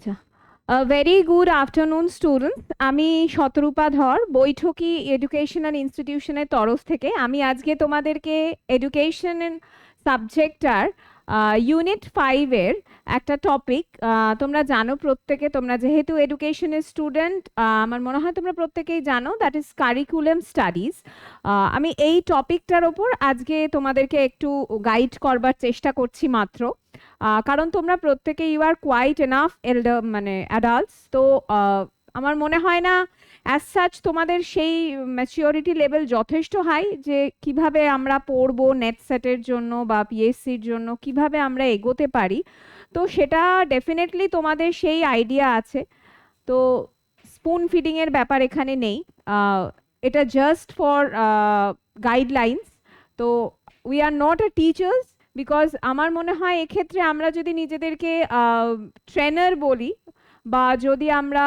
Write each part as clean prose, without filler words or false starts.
আচ্ছা, very good afternoon students. আমি শতরূপা ধর, বৈঠকি এডুকেশনাল ইনস্টিটিউশনের তরফ থেকে আমি আজকে তোমাদেরকে এডুকেশন সাবজেক্টটার ইউনিট 5-এর একটা টপিক, তোমরা জানো প্রত্যেকে, তোমরা যেহেতু এডুকেশনের স্টুডেন্ট, আমার মনে হয় তোমরা প্রত্যেকেই জানো, দ্যাট ইজ কারিকুলাম স্টাডিজ। আমি এই টপিকটার ওপর আজকে তোমাদেরকে একটু গাইড করবার চেষ্টা করছি মাত্র, কারণ তোমরা প্রত্যেকে you are quite enough elder, মানে অ্যাডাল্টস। তো আমার মনে হয় না অ্যাজ সাচ তোমাদের সেই ম্যাচিওরিটি লেভেল যথেষ্ট হাই যে কিভাবে আমরা পড়বো নেট সেটের জন্য বা পিএসসির জন্য, কিভাবে আমরা এগোতে পারি। তো সেটা ডেফিনেটলি তোমাদের সেই আইডিয়া আছে। তো স্পুন ফিডিং এর ব্যাপার এখানে নেই, এটা জাস্ট ফর গাইডলাইন্স। তো we are not a teachers, because আমার মনে হয় এক্ষেত্রে আমরা যদি নিজেদেরকে ট্রেনার বলি বা যদি আমরা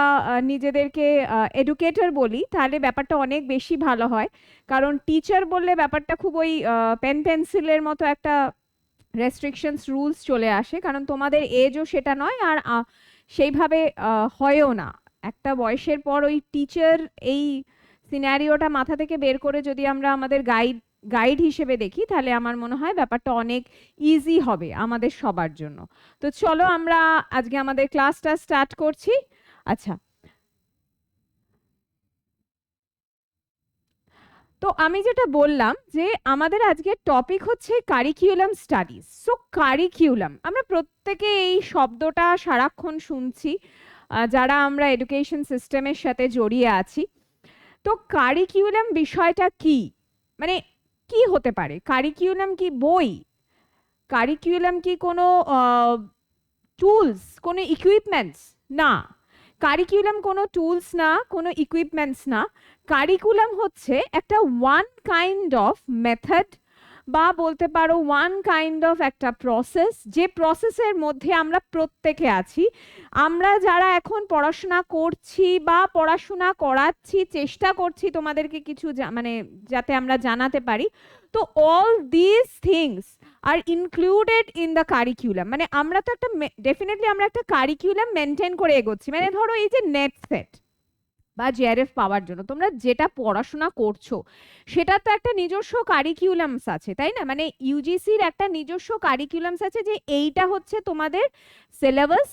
নিজেদেরকে এডুকেটর বলি, তাহলে ব্যাপারটা অনেক বেশি ভালো হয়। কারণ টিচার বললে ব্যাপারটা খুব ওই পেন পেন্সিলের মতো একটা রেস্ট্রিকশনস রুলস চলে আসে, কারণ তোমাদের এজও সেটা নয়, আর সেইভাবে হয়ও না। একটা বয়সের পর ওই টিচার এই সিনারিওটা মাথা থেকে বের করে যদি আমরা আমাদের গাইড হিসেবে দেখি, তাহলে আমার মনে হয় ব্যাপারটা অনেক ইজি হবে আমাদের সবার জন্য। তো চলো আমরা আজকে আমাদের ক্লাসটা স্টার্ট করছি। আচ্ছা, তো আমি যেটা বললাম যে আমাদের আজকের টপিক হচ্ছে কারিকুলাম স্টাডিজ। সো কারিকুলাম, আমরা প্রত্যেকে এই শব্দটা সারাক্ষণ শুনছি যারা আমরা এডুকেশন সিস্টেমের সাথে জড়িয়ে আছি। তো কারিকুলাম বিষয়টা কি, মানে কি হতে পারে? কারিকুলাম কি বই? কারিকুলাম কি কোনো টুলস, কোনো ইকুইপমেন্টস? না, কারিকুলাম কোনো টুলস না, কোনো ইকুইপমেন্টস না। কারিকুলাম হচ্ছে একটা ওয়ান কাইন্ড অফ মেথড, বা বলতে পারো ওয়ান কাইন্ড অফ একটা প্রসেস, যে প্রসেসের মধ্যে আমরা প্রত্যেকে আছি। আমরা যারা এখন পড়াশোনা করছি বা পড়াশোনা করাচ্ছি, চেষ্টা করছি তোমাদেরকে কিছু মানে যাতে আমরা জানাতে পারি। তো all this things are included in the curriculum. মানে আমরা তো একটা ডেফিনেটলি আমরা একটা কারিকুলাম মেনটেন করে এগোচ্ছি। মানে ধরো এই যে নেট সেট বা জেআরএফ পাওয়ার জন্য তোমরা যেটা পড়াশোনা করছো, সেটা তো একটা নিজস্ব কারিকুলামস আছে, তাই না? মানে ইউজিসির একটা নিজস্ব কারিকুলামস আছে যে এইটা হচ্ছে তোমাদের সিলেবাস,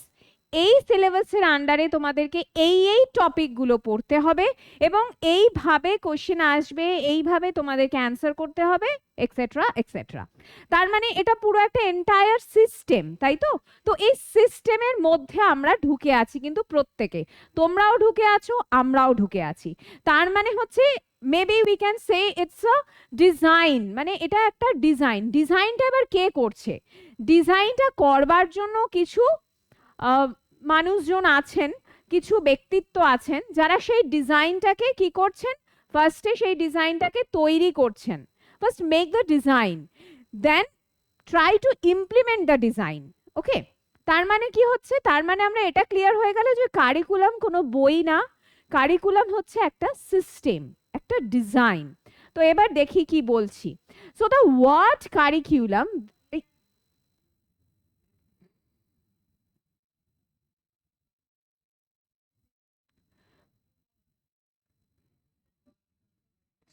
এই সিলেবাসের আন্ডারে তোমাদেরকে এই এই টপিকগুলো পড়তে হবে, এবং এইভাবে কোশ্চেন আসবে, এইভাবে তোমাদেরকে অ্যান্সার করতে হবে, এক্সেট্রা এক্সেট্রা। তার মানে এটা পুরো একটা এন্টায়ার সিস্টেম, তাই তো? তো এই সিস্টেমের মধ্যে আমরা ঢুকে আছি কিন্তু প্রত্যেকে, তোমরাও ঢুকে আছো, আমরাও ঢুকে আছি। তার মানে হচ্ছে maybe we can say it's a design, মানে এটা একটা ডিজাইন। ডিজাইনটা এবার কে করছে? ডিজাইনটা করবার জন্য কিছু মানুষজন আছেন, কিছু ব্যক্তিত্ব আছেন, যারা সেই ডিজাইনটাকে কি করছেন, ফার্স্টে সেই ডিজাইনটাকে তৈরি করছেন। First make the design, then try to implement the design. Okay, তার মানে কি হচ্ছে? তার মানে আমরা এটা ক্লিয়ার হয়ে গেল যে কারিকুলাম কোনো বই না, কারিকুলাম হচ্ছে একটা সিস্টেম, একটা ডিজাইন। তো এবার দেখি কি বলছি। So the word curriculum,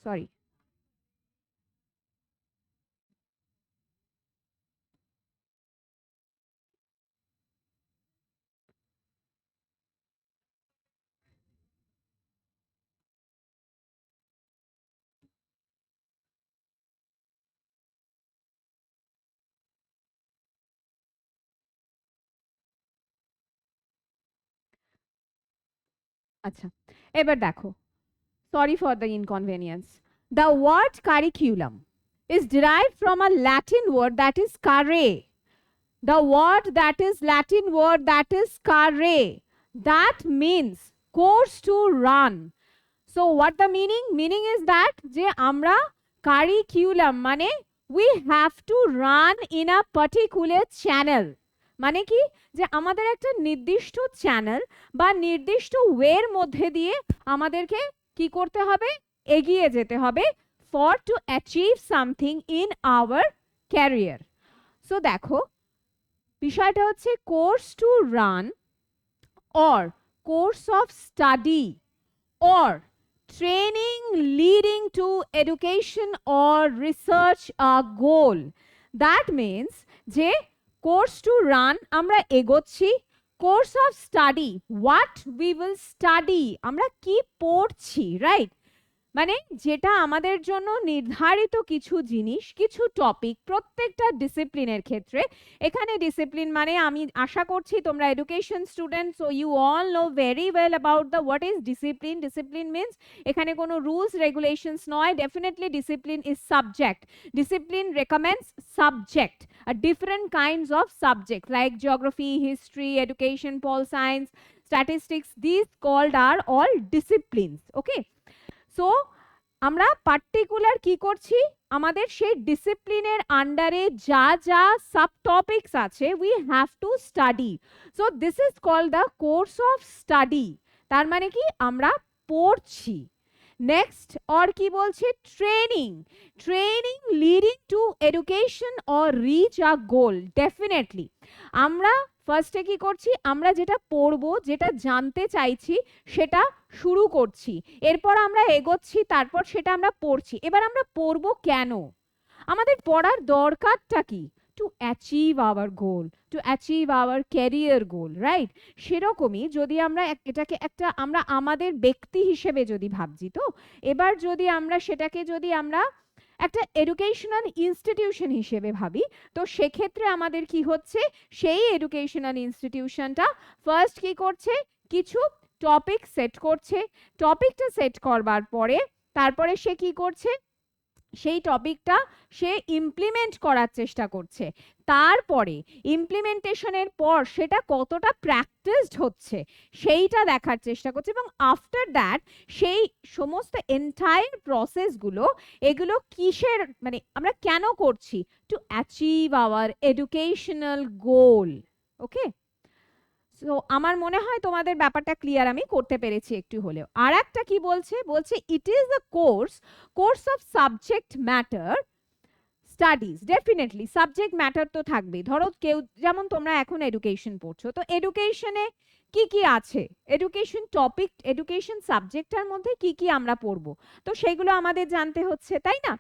sorry, আচ্ছা এবার দেখো, sorry for the inconvenience. The word curriculum is derived from a Latin word that is carre. The word that is Latin word that is carre. That means course to run. So what the meaning? Meaning is that যে আমরা curriculum মানে we have to run in a particular channel. মানে কি? যে আমাদের একটা নির্দিষ্ট channel বা নির্দিষ্ট ওয়ের মধ্যে দিয়ে আমাদেরকে কি করতে হবে? এগিয়ে যেতে হবে for to achieve something in our career. So দেখো, বিষয়টা হচ্ছে course to run or course of study or training leading to education or research a goal. That means যে course to run আমরা এগোচ্ছি, course of study what we will study আমরা কি পড়ছি, right? মানে যেটা আমাদের জন্য নির্ধারিত কিছু জিনিস, কিছু টপিক, প্রত্যেকটা ডিসিপ্লিনের ক্ষেত্রে। এখানে ডিসিপ্লিন মানে আমি আশা করছি তোমরা education student, so you all know very well about the what is discipline. Discipline means এখানে কোনো রুলস রেগুলেশনস নয়, definitely discipline is subject. Discipline recommends subject, different kinds of subjects like geography, history, education, pol science, statistics. These called are all disciplines. Okay, so আমরা particular কি করছি, আমাদের সেই ডিসিপ্লিনের আন্ডারে যা যা সাব টপিকস আছে we have to study. So this is called the course of study. তার মানে কি আমরা পড়ছি। নেক্সট অর কি বলছে, training. Training leading to education or reach a goal. Definitely আমরা ফার্স্টে কি করছি, আমরা যেটা পড়বো, যেটা জানতে চাইছি সেটা শুরু করছি, এরপর আমরা এগোচ্ছি, তারপর সেটা আমরা পড়ছি। এবার আমরা পড়বো কেন, আমাদের পড়ার দরকারটা কি, to achieve hour goal, to achieve our career goal, right? সেরকমই যদি আমরা এটাকে একটা আমরা আমাদের ব্যক্তি হিসেবে যদি ভাবছি, তো এবার যদি আমরা সেটাকে যদি আমরা একটা এডুকেশনাল ইনস্টিটিউশন হিসেবে ভাবি, তো সেক্ষেত্রে আমাদের কি হচ্ছে, সেই এডুকেশনাল ইনস্টিটিউশনটা ফার্স্ট কি করছে, কিছু টপিক সেট করছে। টপিকটা সেট করবার পরে তারপরে সে কি করছে, সেই টপিকটা সে ইমপ্লিমেন্ট করার চেষ্টা করছে। তারপরে ইমপ্লিমেন্টেশনের পর সেটা কতটা প্র্যাকটিসড হচ্ছে সেইটা দেখার চেষ্টা করছে, এবং আফটার দ্যাট সেই সমস্ত এন্টায়ার প্রসেসগুলো, এগুলো কিসের মানে আমরা কেন করছি, to achieve hour educational goal. Okay, so আমার মনে হয় তোমাদের ব্যাপারটা ক্লিয়ার আমি করতে পেরেছি একটু হলেও। আর একটা কি বলছে, বলছে it is the course of subject matter studies. Definitely subject matter তো থাকবে। ধরো কেউ, যেমন তোমরা এখন এডুকেশন পড়ছো, তো এডুকেশনে কি কি আছে, এডুকেশন টপিক, এডুকেশন সাবজেক্টটার মধ্যে কি কি আমরা পড়বো, তো সেগুলো আমাদের জানতে হচ্ছে, তাই না?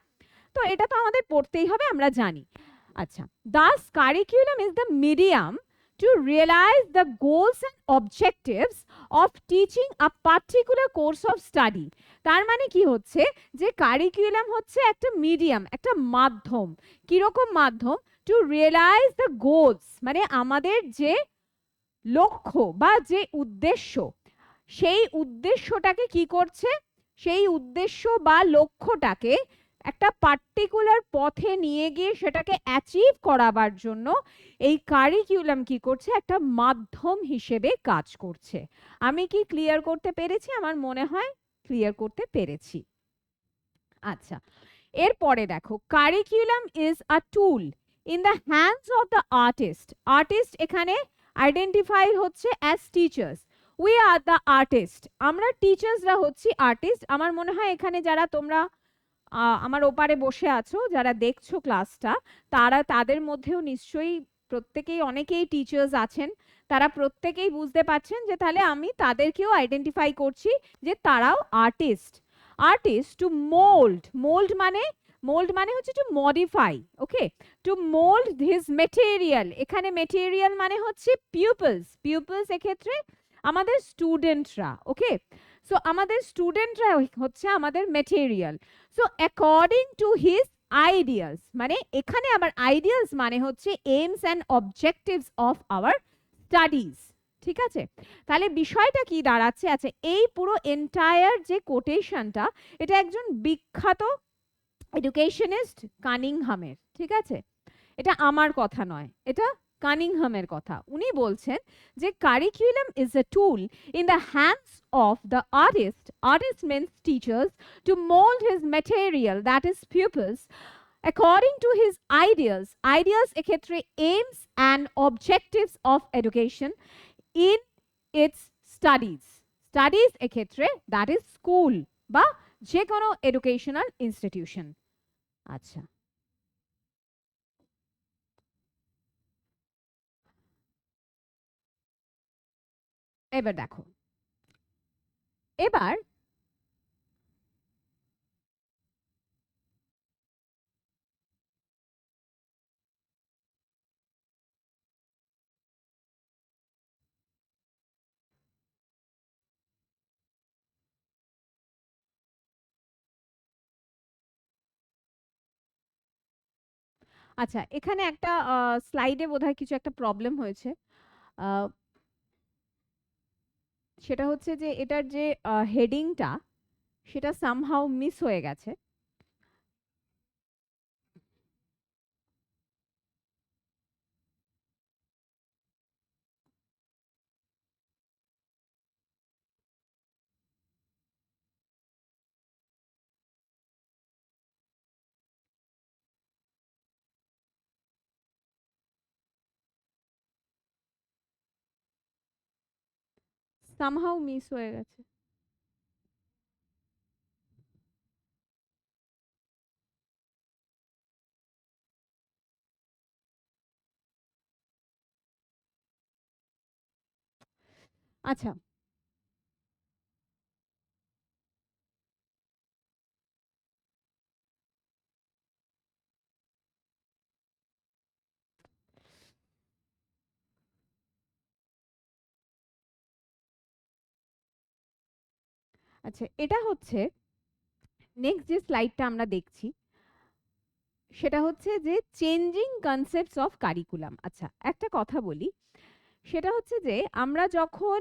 তো এটা তো আমাদের পড়তেই হবে, আমরা জানি। আচ্ছা, Das curriculum is the medium to realize the goals and objectives of teaching a particular course of study. তার মানে কি হচ্ছে, যে কারিকুলাম হচ্ছে একটা মিডিয়াম, একটা মাধ্যম। কিরকম মাধ্যম, টু রিয়েলাইজ দ্য গোলস মানে আমাদের যে লক্ষ্য বা যে উদ্দেশ্য, সেই উদ্দেশ্যটাকে কি করছে, সেই উদ্দেশ্য বা লক্ষ্যটাকে একটা পার্টিকুলার পথে নিয়ে গিয়ে সেটাকে অ্যাচিভ করাবার জন্য এই কারিকুলাম কি করছে, একটা মাধ্যম হিসেবে কাজ করছে। আমি কি ক্লিয়ার করতে পেরেছি? আমার মনে হয় ক্লিয়ার করতে পেরেছি। আচ্ছা, এরপরে দেখো, curriculum is a tool in the hands of the artist. Artist এখানে আইডেন্টিফাই হচ্ছে as teachers. We are the artist, আমরা টিচার্সরা হচ্ছি আর্টিস্ট। আমার মনে হয় এখানে যারা তোমরা আমার ওপারে বসে আছো, যারা দেখছো ক্লাসটা, তাদের মধ্যেও নিশ্চয়ই প্রত্যেকেই, অনেকেই টিচার্স আছেন। তারা প্রত্যেকেই বুঝতে পারছেন যে তাহলে আমি তাদেরকেও আইডেন্টিফাই করছি যে তারাও artist. Artist to mould, mould মানে হচ্ছে to modify. Okay, to mould his material, এখানে মেটেরিয়াল মানে হচ্ছে পিউপলস এক্ষেত্রে আমাদের স্টুডেন্টরা। ওকে, সো আমাদের স্টুডেন্টরা হচ্ছে আমাদের material. So according to his ideals, মানে এখানে আবার আইডিয়ালস মানে হচ্ছে AIIMS and objectives of our studies. ঠিক আছে, তাহলে বিষয়টা কি দাঁড়াচ্ছে, আচ্ছা এই পুরো এন্টায়ার যে কোটেশনটা, এটা একজন বিখ্যাত এডুকেশনিস্ট কানিংহামের। ঠিক আছে, এটা আমার কথা নয়, এটা কানিংহামের কথা। উনি বলছেন যে curriculum is a tool in the hands of the artist means teachers, to mould his material, that is people's, according to his ideals এক্ষেত্রে aims and objectives of education in its studies এক্ষেত্রে that is school বা যে কোনো educational institution। আচ্ছা, এবার দেখো, এবার আচ্ছা, এখানে একটা স্লাইডে বোধহয় কিছু একটা প্রবলেম হয়েছে। আহ, সেটা হচ্ছে যে এটার যে হেডিংটা সেটা সামহাউ মিস হয়ে গেছে। সামহাউ মিস হয়ে গেছে। আচ্ছা, আচ্ছা, এটা হচ্ছে নেক্সট যে স্লাইডটা আমরা দেখছি সেটা হচ্ছে যে চেঞ্জিং কনসেপ্টস অফ কারিকুলাম। আচ্ছা, একটা কথা বলি, সেটা হচ্ছে যে আমরা যখন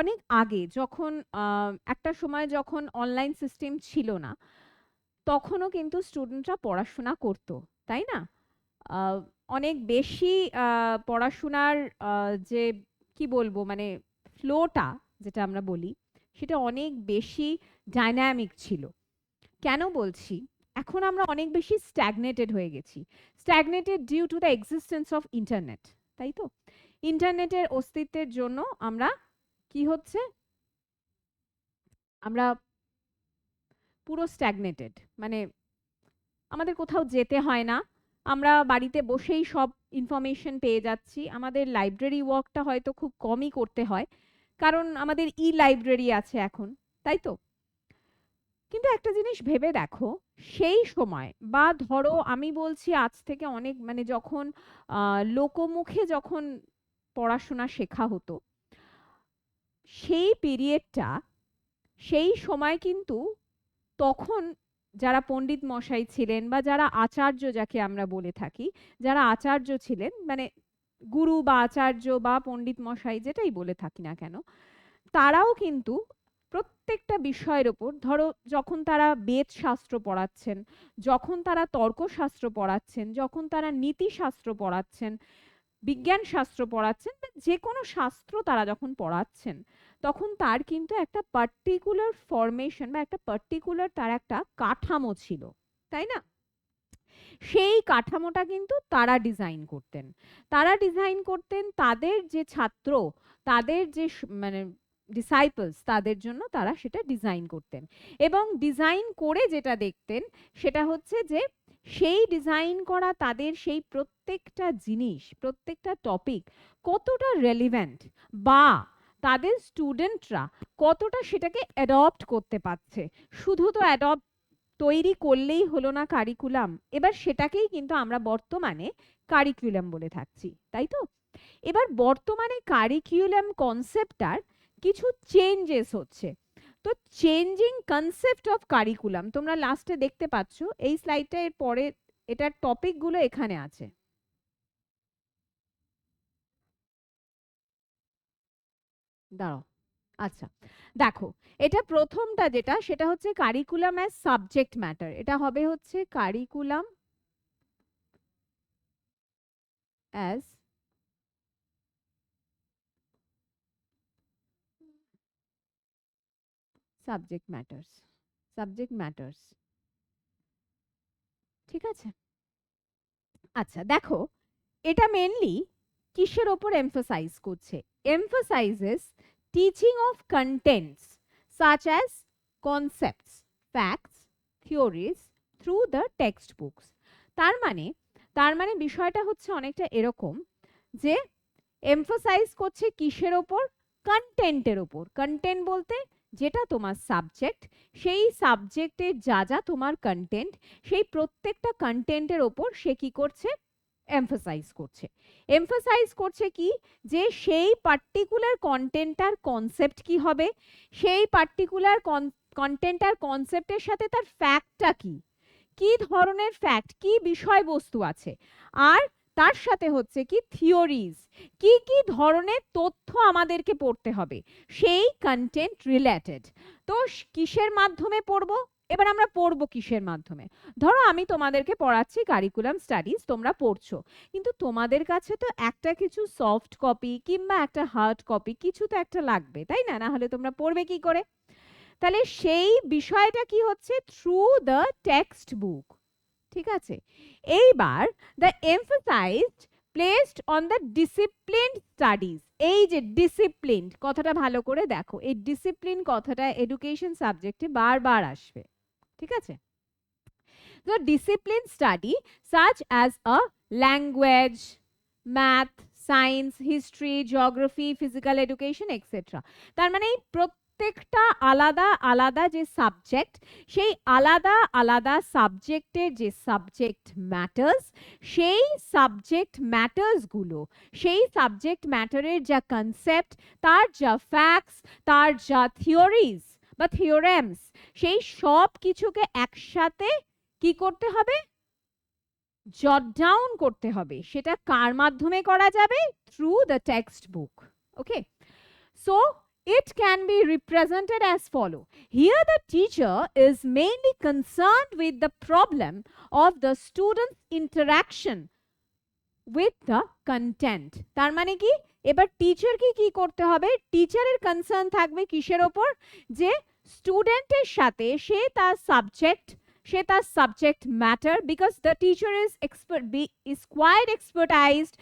অনেক আগে যখন একটা সময় যখন অনলাইন সিস্টেম ছিল না, তখনও কিন্তু স্টুডেন্টরা পড়াশোনা করতো, তাই না? আহ, অনেক বেশি পড়াশোনার যে কি বলবো মানে ফ্লোটা যেটা আমরা বলি সেটা অনেক বেশি ডাইনামিক ছিল। কেন বলছি? এখন আমরা অনেক বেশি স্ট্যাগনেটেড হয়ে গেছি। Stagnated due to the existence of internet, তাই তো? ইন্টারনেটের অস্তিত্বের জন্য আমরা কি হচ্ছে, আমরা পুরো স্ট্যাগনেটেড, মানে আমাদের কোথাও যেতে হয় না, আমরা বাড়িতে বসেই সব ইনফরমেশন পেয়ে যাচ্ছি। আমাদের লাইব্রেরি ওয়ার্কটা হয়তো খুব কমই করতে হয়, কারণ আমাদের ই লাইব্রেরি আছে এখন, তাই তো? কিন্তু একটা জিনিস ভেবে দেখো, সেই সময় বা ধরো আমি বলছি আজ থেকে অনেক মানে যখন লোকমুখে যখন পড়াশোনা শেখা হতো, সেই পিরিয়ডটা, সেই সময় কিন্তু তখন যারা পণ্ডিত মশাই ছিলেন বা যারা আচার্য যাকে আমরা বলে থাকি, যারা আচার্য ছিলেন মানে গুরু বা আচার্য বা পণ্ডিত মশাই যেটাই বলে থাকি না কেন, তারাও কিন্তু প্রত্যেকটা বিষয়ের ওপর ধরো যখন তারা বেদ শাস্ত্র পড়াচ্ছেন, যখন তারা তর্কশাস্ত্র পড়াচ্ছেন, যখন তারা নীতিশাস্ত্র পড়াচ্ছেন, বিজ্ঞান শাস্ত্র পড়াচ্ছেন বা যে কোনো শাস্ত্র তারা যখন পড়াচ্ছেন, তখন তার কিন্তু একটা পার্টিকুলার ফরমেশন বা একটা পার্টিকুলার তার একটা কাঠামো ছিল, তাই না? সেই কাঠামোটা কিন্তু তারা ডিজাইন করতেন। তারা ডিজাইন করতেন তাদের যে ছাত্র, তাদের যে মানে ডিসাইপলস, তাদের জন্য তারা সেটা ডিজাইন করতেন। এবং ডিজাইন করে যেটা দেখতেন সেটা হচ্ছে যে সেই ডিজাইন করা তাদের সেই প্রত্যেকটা জিনিস, প্রত্যেকটা টপিক কতটা রেলিভেন্ট, বা তাদের স্টুডেন্টরা কতটা সেটাকে অ্যাডপ্ট করতে পারছে। শুধু তো অ্যাডপ্ট তৈরি করলেই হলো না কারিকুলাম, এবার সেটাকেই কিন্তু আমরা বর্তমানে কারিকুলাম বলে থাকছি, তাই তো? এবার বর্তমানে কারিকুলাম কনসেপ্টটার কিছু চেঞ্জেস হচ্ছে। তো চেঞ্জিং কনসেপ্ট অফ কারিকুলাম তোমরা লাস্টে দেখতে পাচ্ছ, এই স্লাইডটা এর পরে এটার টপিকগুলো এখানে আছে। দাঁড়াও, আচ্ছা, দেখো, এটা প্রথমটা যেটা সেটা হচ্ছে কারিকুলাম অ্যাজ সাবজেক্ট ম্যাটার। এটা হবে হচ্ছে curriculum as subject matters, subject matters, ঠিক আছে? আচ্ছা, দেখো, এটা মেনলি কিসের ওপর এমফাসাইজ করছে? Emphasises teaching of contents such as concepts, facts, theories through the text books. তার মানে, তার মানে বিষয়টা হচ্ছে অনেকটা এরকম যে এমফাসাইজ করছে কিসের ওপর? কন্টেন্টের ওপর। কন্টেন্ট বলতে যেটা তোমার সাবজেক্ট, সেই সাবজেক্টের যা যা তোমার কন্টেন্ট, সেই প্রত্যেকটা কন্টেন্টের ওপর সে কি করছে, এমফাসাইজ করছে। এমফাসাইজ করছে কি, যে সেই পার্টিকুলার কন্টেন্টটার কনসেপ্ট কি হবে, সেই পার্টিকুলার কন্টেন্টটার কনসেপ্টের সাথে তার ফ্যাক্টটা কি, কি ধরনের ফ্যাক্ট, কি বিষয়বস্তু আছে, আর তার সাথে হচ্ছে কি থিওরিজ, কি কি ধরনের তথ্য আমাদেরকে পড়তে হবে সেই কন্টেন্ট রিলেটেড। তো কিসের মাধ্যমে পড়বো, এবার আমরা পড়বো কিসের মাধ্যমে? ধরো আমি তোমাদেরকে পড়াচ্ছি কারিকুলাম স্টাডিজ, তোমরা পড়ছো, কিন্তু তোমাদের কাছে তো একটা কিছু সফট কপি কিংবা একটা হার্ড কপি কিছু তো একটা লাগবে, তাই না? না হলে তোমরা পড়বে কি করে? তাহলে সেই বিষয়টা কি হচ্ছে, থ্রু দ্য টেক্সট বুক। ঠিক আছে, এইবার the emphasised placed on the disciplined studies. এই যে ডিসিপ্লিনড কথাটা ভালো করে দেখো, এই ডিসিপ্লিন কথাটা এডুকেশন সাবজেক্টে বারবার আসবে। ঠিক আছে, the discipline study such as a language, math, science, history, geography, physical education, etc. তার মানে এই প্রত্যেকটা আলাদা আলাদা যে সাবজেক্ট, সেই আলাদা আলাদা সাবজেক্টের যে সাবজেক্ট ম্যাটার্স, সেই সাবজেক্ট ম্যাটার্সগুলো, সেই সাবজেক্ট ম্যাটারের যা কনসেপ্ট, তার যা ফ্যাক্টস, তার যা থিওরিজ বা থিওরেমস, সেই সব কিছুকে একসাথে কি করতে হবে, জট ডাউন করতে হবে। সেটা কার মাধ্যমে করা যাবে? Through the text book. Okay, so it can be represented as follow. Here the teacher is mainly concerned with the problem of the student's interaction with the content. তার মানে কি, এবার টিচারকে কি করতে হবে, টিচারের কনসার্ন থাকবে কিসের ওপর, যে স্টুডেন্টের সাথে সে তার সাবজেক্ট, সে তার subject matter, because the teacher is quite expertised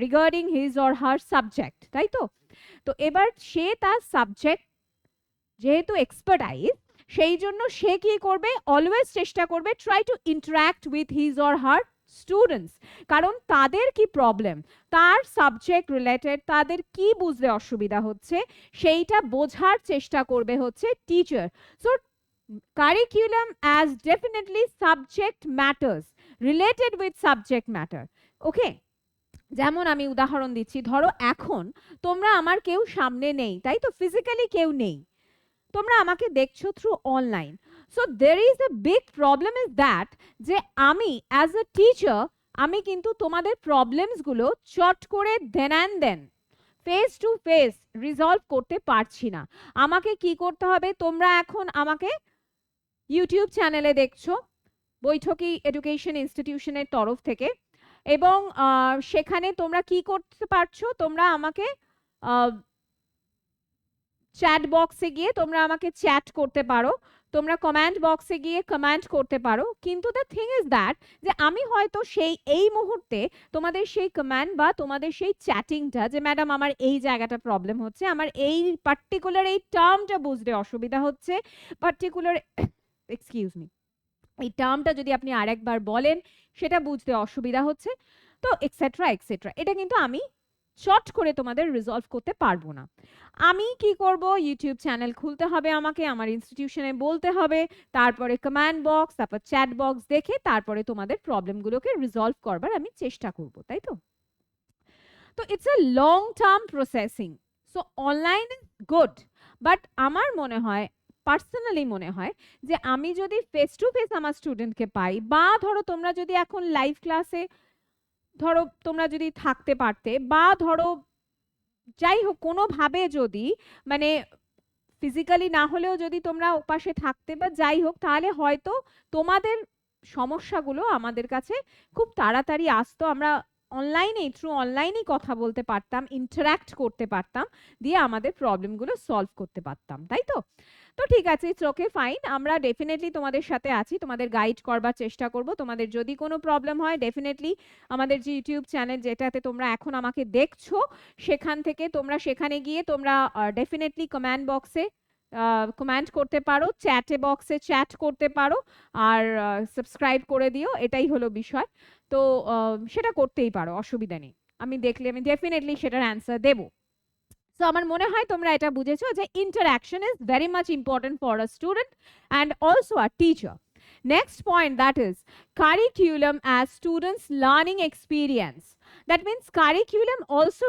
regarding his or her subject, তাই তো? তো এবার সে তার সাবজেক্ট যেহেতু এক্সপার্টাইজ, সেই জন্য সে কি করবে, অলওয়েজ চেষ্টা করবে try to interact with his or her students. কারণ তাদের কি প্রবলেম, তার সাবজেক্ট রিলেটেড তাদের কি বুঝতে অসুবিধা হচ্ছে, সেইটা বোঝার চেষ্টা করবে হচ্ছে teacher. So curriculum as definitely subject matters, related with subject matter. Okay, যেমন আমি উদাহরণ দিচ্ছি, ধরো এখন তোমরা আমার কেউ সামনে নেই, তাই তো, ফিজিক্যালি কেউ নেই, তোমরা আমাকে দেখছো through online. So there is a big problem is that, যে আমি অ্যাজ এ টিচার আমি কিন্তু তোমাদের প্রবলেমসগুলো চট করে দেন and then face to face resolve করতে পারছি না। আমাকে কি করতে হবে, তোমরা এখন আমাকে ইউটিউব চ্যানেলে দেখছো বৈঠকি এডুকেশন ইনস্টিটিউশনের তরফ থেকে, এবং সেখানে তোমরা কি করতে পারছো, তোমরা আমাকে চ্যাট বক্সে গিয়ে তোমরা আমাকে চ্যাট করতে পারো, তোমরা কমেন্ট বক্সে গিয়ে কমেন্ট করতে পারো। কিন্তু দ্য থিং ইজ দ্যাট, যে আমি হয়তো সেই এই মুহূর্তে তোমাদের সেই কমেন্ট বা তোমাদের সেই চ্যাটিংটা, যে ম্যাডাম আমার এই জায়গাটা প্রবলেম হচ্ছে, আমার এই পার্টিকুলার এই টার্মটা বুঝতে অসুবিধা হচ্ছে, পার্টিকুলার এক্সকিউজ মি, এই টার্মটা যদি আপনি আরেকবার বলেন সেটা বুঝতে অসুবিধা হচ্ছে, তো এক্সেট্রা এক্সেট্রা, এটা কিন্তু আমি চট করে তোমাদের রিজলভ করতে পারবো না। আমি কি করব, ইউটিউব চ্যানেল খুলতে হবে আমাকে, আমার ইনস্টিটিউশনে বলতে হবে, তারপরে কমেন্ট বক্স, তারপর চ্যাট বক্স দেখে তারপরে তোমাদের প্রবলেমগুলোকে রিজলভ করবার আমি চেষ্টা করব, তাই তো? তো it's a long term processing. So online is good, but আমার মনে হয়, পার্সোনালি মনে হয়, যে আমি যদি ফেস টু ফেস আমার স্টুডেন্টকে পাই, বা ধরো তোমরা যদি এখন লাইভ ক্লাসে ধরো তোমরা যদি থাকতে পারতে, বা ধরো যাই হোক কোনোভাবে যদি মানে ফিজিক্যালি না হলেও যদি তোমরা ওপাশে থাকতে বা যাই হোক, তাহলে হয়তো তোমাদের সমস্যাগুলো আমাদের কাছে খুব তাড়াতাড়ি আসতো, আমরা অনলাইনেই থ্রু অনলাইনেই কথা বলতে পারতাম, ইন্টারাক্ট করতে পারতাম, দিয়ে আমাদের প্রবলেমগুলো সলভ করতে পারতাম, তাই তো? তো ঠিক আছে, ইটস ওকে, ফাইন, আমরা ডেফিনেটলি তোমাদের সাথে আছি, তোমাদের গাইড করবার চেষ্টা করব। তোমাদের যদি কোনো প্রবলেম হয়, ডেফিনেটলি আমাদের যে ইউটিউব চ্যানেল যেটাতে তোমরা এখন আমাকে দেখছো, সেখান থেকে তোমরা সেখানে গিয়ে তোমরা ডেফিনেটলি কমেন্ট বক্সে কমেন্ট করতে পারো, চ্যাটে বক্সে চ্যাট করতে পারো, আর সাবস্ক্রাইব করে দিও, এটাই হলো বিষয়। তো সেটা করতেই পারো, অসুবিধা নেই, আমি দেখলে আমি ডেফিনেটলি সেটার অ্যান্সার দেবো। সো আমার মনে হয় তোমরা এটা বুঝেছো যে interaction is very much important for a student and also a teacher. Next point, that is curriculum as students learning experience. That means curriculum also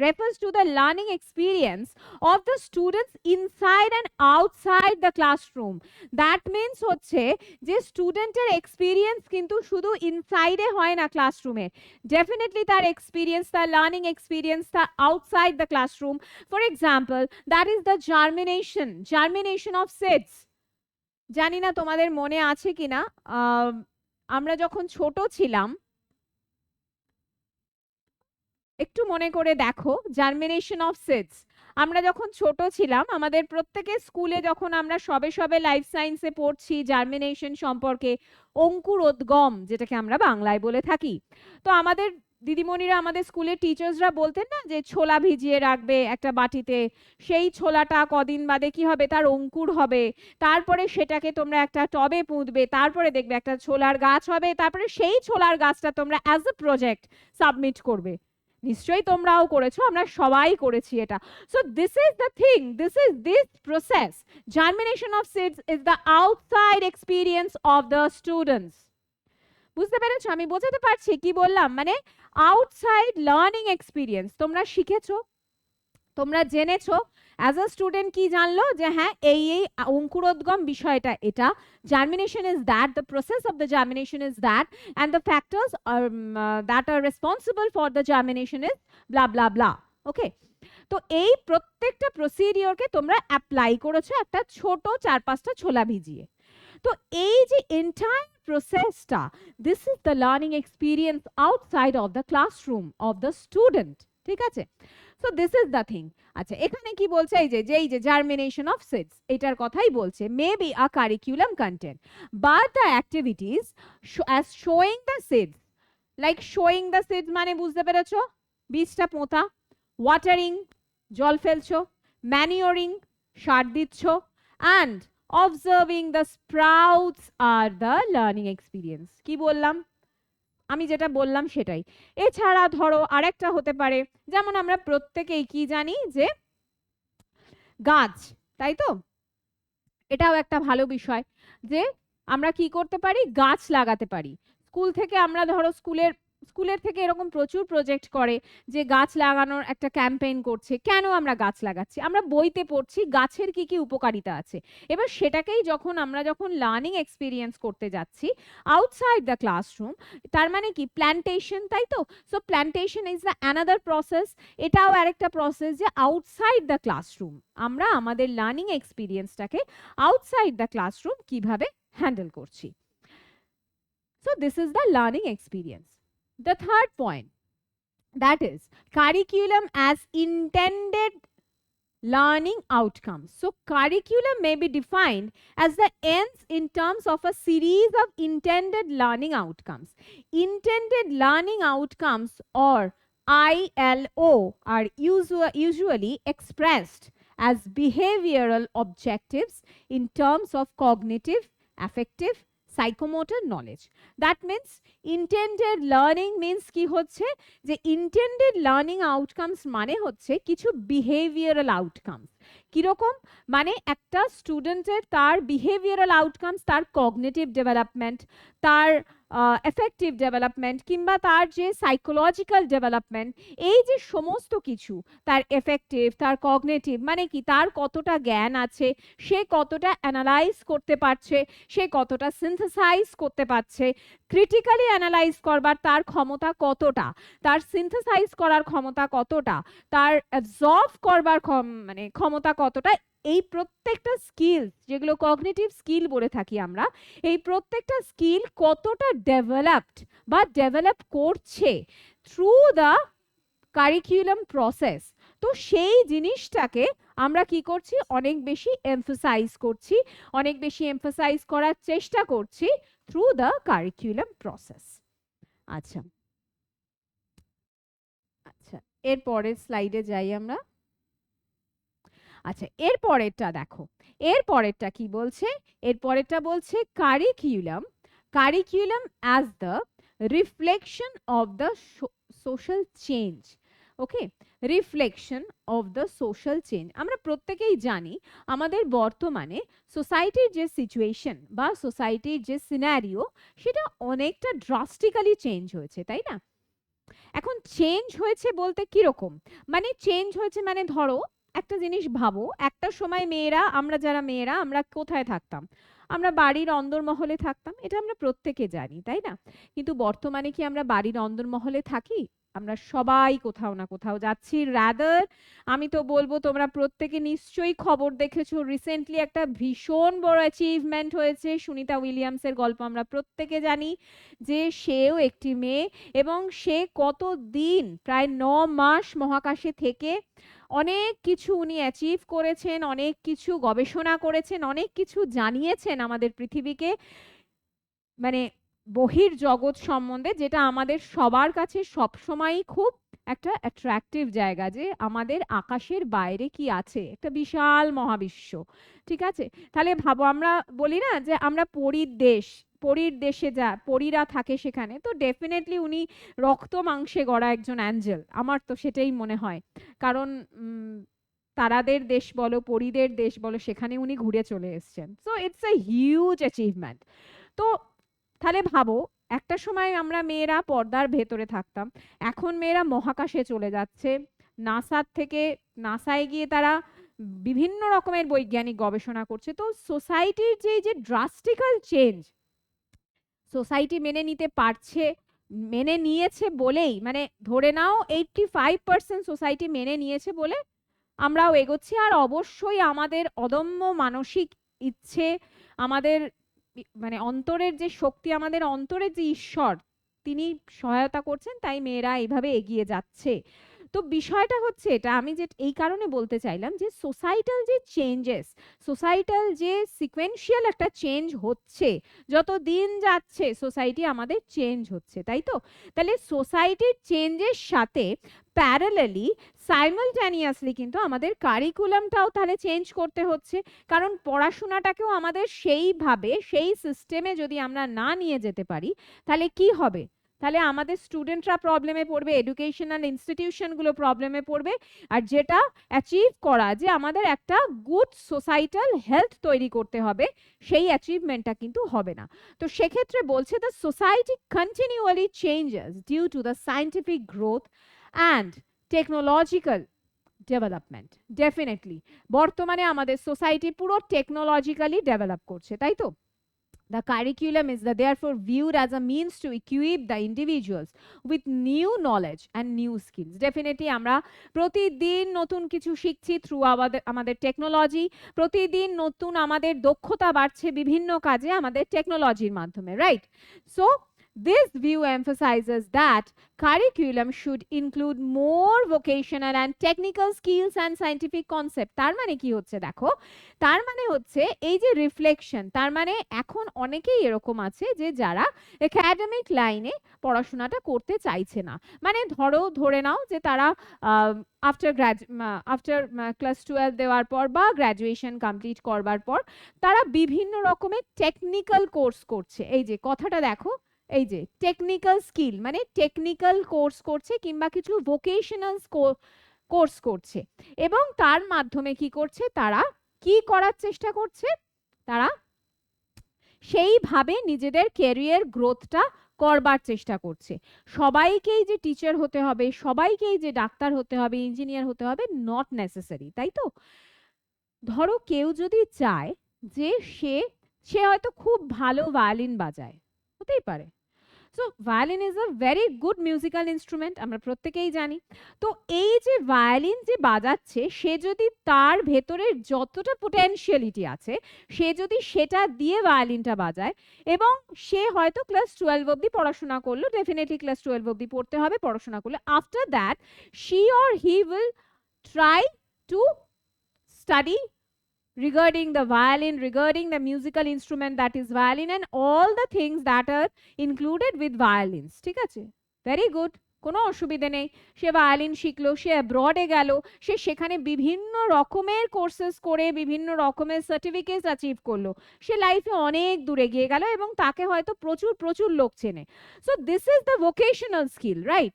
refers to the learning experience of the students inside and outside the classroom. That means হচ্ছে যে স্টুডেন্টের experience কিন্তু শুধু ইনসাইডে হয় না ক্লাসরুমে, definitely তার experience, তার লার্নিং এক্সপিরিয়েন্স তার outside the classroom. For example, that is the germination of seeds. জানি না তোমাদের মনে আছে কিনা, আমরা যখন ছোট ছিলাম, একটু মনে করে দেখো, জার্মিনেশন অফ সিডস আমরা যখন ছোট ছিলাম, আমাদের প্রত্যেকের স্কুলে যখন আমরা সবে সবে লাইফ সায়েন্সে পড়ছি জার্মিনেশন সম্পর্কে, অঙ্কুরোদ্গম যেটাকে আমরা বাংলায় বলে থাকি। তো আমাদের দিদিমণিরা, আমাদের স্কুলের টিচার্সরা বলতেন না যে ছোলা ভিজিয়ে রাখবে একটা বাটিতে, সেই ছোলাটা কদিন বাদে কি হবে, তার অঙ্কুর হবে, তারপরে সেটাকে তোমরা একটা টবে পুঁতবে, তারপরে দেখবে একটা ছোলার গাছ হবে, তারপরে সেই ছোলার গাছটা তোমরা অ্যাজ এ প্রজেক্ট সাবমিট করবে। নিশ্চয়ই তোমরাও করেছো, আমরা সবাই করেছি এটা। So this is the thing, this process, germination of seeds is the outside experience of the students. বুঝতে পেরেছো আমি বোঝাতে পারছি কি বললাম? মানে আউটসাইড লার্নিং এক্সপিরিয়েন্স, তোমরা শিখেছো, তোমরা জেনেছো, অ্যাজ আ স্টুডেন্ট কি জানলো যে হ্যাঁ এই অঙ্কুরোদ্গম বিষয়টা এটা, germination is that, the process of the germination is that, and the factors that are responsible for the germination is blah blah blah. Okay, তো এই প্রত্যেকটা প্রসিডিওরকে তোমরা অ্যাপ্লাই করেছো একটা ছোট 4-5টা ছোলা ভিজিয়ে। তো এই যে এন্টায়ার প্রসেসটা, this is the learning experience outside of the classroom of the student. ঠিক আছে, so this is the thing. আচ্ছা, এখানে কি বলছে, এই যে জার্মিনেশন অফ সিডস এটার কথাই বলছে। May be a curriculum content but the activities as showing the seeds, like showing the seeds মানে বুঝতে পেরেছো, বীজটা পোঁতা, ওয়াটারিং জল ফেলছো, ম্যানিওরিং সার দিচ্ছ, and observing the sprouts are the learning experience. কি বললাম? আমি যেটা বললাম সেটাই। এছাড়া ধরো আরেকটা হতে পারে, যেমন আমরা প্রত্যেকেই কি জানি যে গাছ, তাই তো? এটাও একটা ভালো বিষয় যে আমরা কি করতে পারি, গাছ লাগাতে পারি। স্কুল থেকে আমরা ধরো স্কুলের থেকে এরকম প্রচুর প্রজেক্ট করে যে গাছ লাগানোর একটা ক্যাম্পেইন করছে। কেন আমরা গাছ লাগাচ্ছি? আমরা বইতে পড়ছি গাছের কি কি উপকারিতা আছে। এবার সেটাকেই আমরা যখন লার্নিং এক্সপিরিয়েন্স করতে যাচ্ছি আউটসাইড দ্য ক্লাসরুম, তার মানে কি প্ল্যান্টেশন, তাই তো? So plantation is the another process. এটাও আরেকটা প্রসেস যে আউটসাইড দ্য ক্লাসরুম আমরা আমাদের লার্নিং এক্সপিরিয়েন্সটাকে আউটসাইড দ্য ক্লাসরুম কিভাবে হ্যান্ডেল করছি। So this is the learning experience. The third point, that is curriculum as intended learning outcomes. So curriculum may be defined as the ends in terms of a series of intended learning outcomes. Intended learning outcomes, or ILO, are usually expressed as behavioral objectives in terms of cognitive, affective, psychomotor knowledge. That means intended learning means কি হচ্ছে যে intended learning outcomes মানে হচ্ছে কিছু behavioral outcomes। কিরকম? মানে একটা স্টুডেন্টের তার behavioral outcomes, তার cognitive development, তার এফেক্টিভ ডেভেলপমেন্ট, কিংবা তার যে সাইকোলজিক্যাল ডেভেলপমেন্ট, এই যে সমস্ত কিছু, তার এফেক্টিভ, তার কগনিটিভ মানে কি, তার কতটা জ্ঞান আছে, সে কতটা অ্যানালাইজ করতে পারছে, সে কতটা সিনথেসাইজ করতে পারছে, ক্রিটিক্যালি অ্যানালাইজ করবার তার ক্ষমতা কতটা, তার সিনথেসাইজ করার ক্ষমতা কতটা, তার অ্যাবজর্ব করবার মানে ক্ষমতা কতটা, এই প্রত্যেকটা স্কিল যেগুলো কগনিটিভ স্কিল বলে থাকি আমরা, এই প্রত্যেকটা স্কিল কতটা ডেভেলপড বা ডেভেলপ করছে থ্রু দ্য কারিকুলাম প্রসেস। তো সেই জিনিসটাকে আমরা কি করছি, অনেক বেশি এমফাসাইজ করছি, অনেক বেশি এমফাসাইজ করার চেষ্টা করছি থ্রু দ্য কারিকুলাম প্রসেস। আচ্ছা আচ্ছা, এর পরের স্লাইডে যাই আমরা। আচ্ছা, এর পরেরটা দেখো, এর পরেরটা কি বলছে? এর পরেরটা বলছে curriculum as the reflection of the social change okay, reflection of the social change. আমরা প্রত্যেকেই জানি আমাদের বর্তমানে সোসাইটির যে সিচুয়েশন বা সোসাইটির যে সিনারিও সেটা অনেকটা ড্রাস্টিক্যালি চেঞ্জ হয়েছে, তাই না? এখন চেঞ্জ হয়েছে বলতে কিরকম, মানে চেঞ্জ হয়েছে মানে ধরো একটা জিনিস ভাবো, একটা সময় মেয়েরা, আমরা যারা মেয়েরা আমরা কোথায় থাকতাম? আমরা বাড়ির অন্দরমহলে থাকতাম, এটা আমরা প্রত্যেকে জানি, তাই না? কিন্তু বর্তমানে কি আমরা বাড়ির অন্দরমহলে থাকি? আমরা সবাই কোথাও না কোথাও যাচ্ছি। রাদার আমি তো বলবো তোমরা প্রত্যেকে নিশ্চয়ই খবর দেখেছো, রিসেন্টলি একটা ভীষণ বড় অ্যাচিভমেন্ট হয়েছে, সুনিতা উইলিয়ামসের গল্প আমরা প্রত্যেকে জানি, যে সেও একটি মেয়ে এবং সে কতদিন, প্রায় 9 মাস মহাকাশে থেকে অনেক কিছু উনি অ্যাচিভ করেছেন, অনেক কিছু গবেষণা করেছেন, অনেক কিছু জানিয়েছেন আমাদের পৃথিবীকে, মানে বহির জগৎ সম্বন্ধে, যেটা আমাদের সবার কাছে সবসময়ই খুব একটা অ্যাট্রাকটিভ জায়গা, যে আমাদের আকাশের বাইরে কি আছে, একটা বিশাল মহাবিশ্ব। ঠিক আছে, তাহলে ভাবো, আমরা বলি না যে আমরা পরীর দেশ, পরীর দেশে যা পরীরা থাকে সেখানে, তো ডেফিনেটলি উনি রক্ত মাংসে গড়া একজন অ্যাঞ্জেল, আমার তো সেটাই মনে হয়। কারণ তারাদের দেশ বলো, পরীদের দেশ বলো, সেখানে উনি ঘুরে চলে এসেছেন। So it's a huge achievement. তো তাহলে ভাবো, একটা সময় আমরা মেয়েরা পর্দার ভেতরে থাকতাম, এখন মেয়েরা মহাকাশে চলে যাচ্ছে, নাসার থেকে, নাসায় গিয়ে তারা বিভিন্ন রকমের বৈজ্ঞানিক গবেষণা করছে। তো সোসাইটির যে ড্রাস্টিক্যাল চেঞ্জ, সোসাইটি মেনে নিতে পারছে, মেনে নিয়েছে বলেই, মানে ধরে নাও 85% সোসাইটি মেনে নিয়েছে বলে আমরাও এগোচ্ছি। আর অবশ্যই আমাদের অদম্য মানসিক ইচ্ছে, আমাদের মানে অন্তরের যে শক্তি, আমাদের অন্তরের যে ঈশ্বর, তিনি সহায়তা করছেন, তাই মেয়েরা এইভাবে এগিয়ে যাচ্ছে। তো বিষয়টা হচ্ছে এটা, আমি যে এই কারণে বলতে চাইলাম যে সোসাইটাল যে চেঞ্জেস, সোসাইটাল যে সিকোয়েন্সিয়াল একটা চেঞ্জ হচ্ছে, যত দিন যাচ্ছে সোসাইটি আমাদের চেঞ্জ হচ্ছে, তাই তো? তাহলে সোসাইটির চেঞ্জের সাথে প্যারালালি, সাইমালটেনিয়াসলি কিন্তু আমাদের কারিকুলামটাও তাহলে চেঞ্জ করতে হচ্ছে। কারণ পড়াশোনাটাকেও আমাদের সেইভাবে, সেই সিস্টেমে যদি আমরা না নিয়ে যেতে পারি, তাহলে কি হবে? তাহলে আমাদের স্টুডেন্টরা প্রবলেমে পড়বে, এডুকেশনাল ইনস্টিটিউশনগুলো প্রবলেমে পড়বে, আর যেটা অ্যাচিভ করা, যে আমাদের একটা গুড সোসাইটাল হেলথ তৈরি করতে হবে, সেই অ্যাচিভমেন্টটা কিন্তু হবে না। তো সেক্ষেত্রে বলছে, the society continuously changes due to the scientific growth and technological development. Definitely বর্তমানে আমাদের সোসাইটি পুরো টেকনোলজিক্যালি ডেভেলপ করছে, তাই তো? The curriculum is therefore viewed as a means to equip the individuals with new knowledge and new skills. Definitely আমরা প্রতিদিন নতুন কিছু শিখছি থ্রু আমাদের টেকনোলজি, প্রতিদিন নতুন আমাদের দক্ষতা বাড়ছে বিভিন্ন কাজে আমাদের টেকনোলজির মাধ্যমে, right? So this view emphasizes that curriculum should include more vocational and technical skills and scientific concept. তার মানে কি হচ্ছে দেখো, তার মানে হচ্ছে এই যে রিফ্লেকশন, তার মানে এখন অনেকেই এরকম আছে যে যারা একাডেমিক লাইনে পড়াশোনাটা করতে চাইছে না। মানে ধরে নাও যে তারা আফটার ক্লাস 12 দেওয়ার পর বা গ্র্যাজুয়েশন কমপ্লিট করবার পর তারা বিভিন্ন রকমের টেকনিক্যাল কোর্স করছে। এই যে কথাটা দেখো, এই যে টেকনিক্যাল স্কিল, মানে টেকনিক্যাল কোর্স করছে কিংবা কিছু ভোকেশনাল কোর্স করছে, এবং তার মাধ্যমে কি করছে, তারা কি করার চেষ্টা করছে, তারা সেইভাবে নিজেদের ক্যারিয়ার গ্রোথটা করবার চেষ্টা করছে। সবাইকেই যে টিচার হতে হবে, সবাইকেই যে ডাক্তার হতে হবে, ইঞ্জিনিয়ার হতে হবে, নট নেসেসারি, তাই তো? ধরো কেউ যদি চায় যে সে হয়তো খুব ভালো ভায়োলিন বাজায়, হতেই পারে। So violin is a very good musical instrument, আমরা প্রত্যেকেই জানি। তো এই যে ভায়োলিন যে বাজাচ্ছে, সে যদি তার ভেতরের যতটা পোটেনশিয়ালিটি আছে, সে যদি সেটা দিয়ে ভায়োলিনটা বাজায়, এবং সে হয়তো ক্লাস 12 অবধি পড়াশোনা করলো, ডেফিনেটলি ক্লাস 12 অবধি পড়তে হবে, পড়াশোনা করলে after that she or he will try to study regarding the violin, regarding the musical instrument that is violin, and all the things that are included with violins. ঠিক আছে, ভেরি গুড, কোনো অসুবিধে নেই। সে ভায়োলিন শিখলো, সে অ্যাব্রডে গেল, সে সেখানে বিভিন্ন রকমের কোর্সেস করে বিভিন্ন রকমের সার্টিফিকেট অ্যাচিভ করলো, সে লাইফে অনেক দূরে গিয়ে গেল এবং তাকে হয়তো প্রচুর প্রচুর লোক চেনে। So this is the vocational skill, right?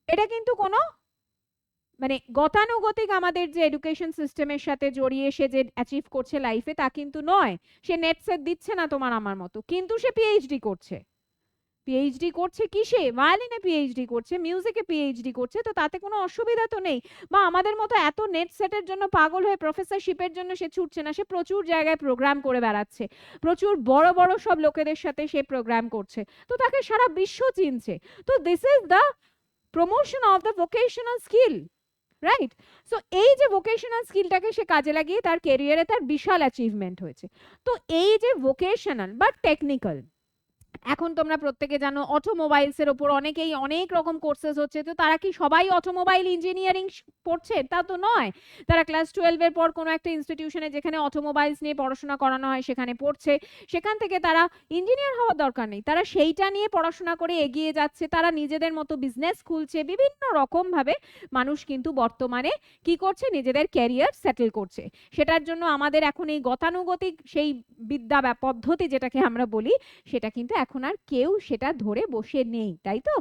এটা কিন্তু কোনো মানে গতানুগতিক আমাদের যে এডুকেশন সিস্টেমের সাথে জড়িয়ে সে যে অ্যাচিভ করছে লাইফে তা কিন্তু নয়। সে নেট সেট দিচ্ছে না তোমার আমার মতো, কিন্তু সে পিএইচডি করছে। পিএইচডি করছে কিসে? ভায়োলিনে পিএইচডি করছে, মিউজিকে পিএইচডি করছে, তো তাতে কোনো অসুবিধা তো নেই। বা আমাদের মতো এত নেট সেটের জন্য পাগল হয়ে প্রফেসরশিপের জন্য সে ছুটছে না, সে প্রচুর জায়গায় প্রোগ্রাম করে বেড়াচ্ছে, প্রচুর বড় বড় সব লোকেদের সাথে সে প্রোগ্রাম করছে, তো তাকে সারা বিশ্ব চিনছে। তো this is the promotion of the vocational skill, right? So এই যে ভোকেশনাল স্কিলটাকে সে কাজে লাগিয়ে তার ক্যারিয়ারে তার বিশাল অ্যাচিভমেন্ট হয়েছে। তো এই যে ভোকেশনাল বা টেকনিক্যাল, এখন তোমরা প্রত্যেকে জানো অটোমোবাইলস এর উপর অনেকেই অনেক রকম কোর্সেস হচ্ছে, তো তারা কি সবাই অটোমোবাইল ইঞ্জিনিয়ারিং পড়ছে? তা তো নয়। তারা ক্লাস 12 এর পর কোনো একটা ইনস্টিটিউশনে যেখানে অটোমোবাইলস নিয়ে পড়াশোনা করানো হয় সেখানে পড়ছে, সেখান থেকে তারা ইঞ্জিনিয়ার হওয়ার দরকার নেই, তারা সেইটা নিয়ে পড়াশোনা করে এগিয়ে যাচ্ছে, তারা নিজেদের মতো বিজনেস খুলছে, বিভিন্ন রকম ভাবে মানুষ কিন্তু বর্তমানে কি করছে? নিজেদের ক্যারিয়ার সেটেল করছে। সেটার জন্য আমাদের এখন এই গতানুগতিক সেই বিদ্যা বা পদ্ধতি যেটাকে আমরা বলি, সেটা কিন্তু এখন আর কেউ সেটা ধরে বসে নেই, তাই তো?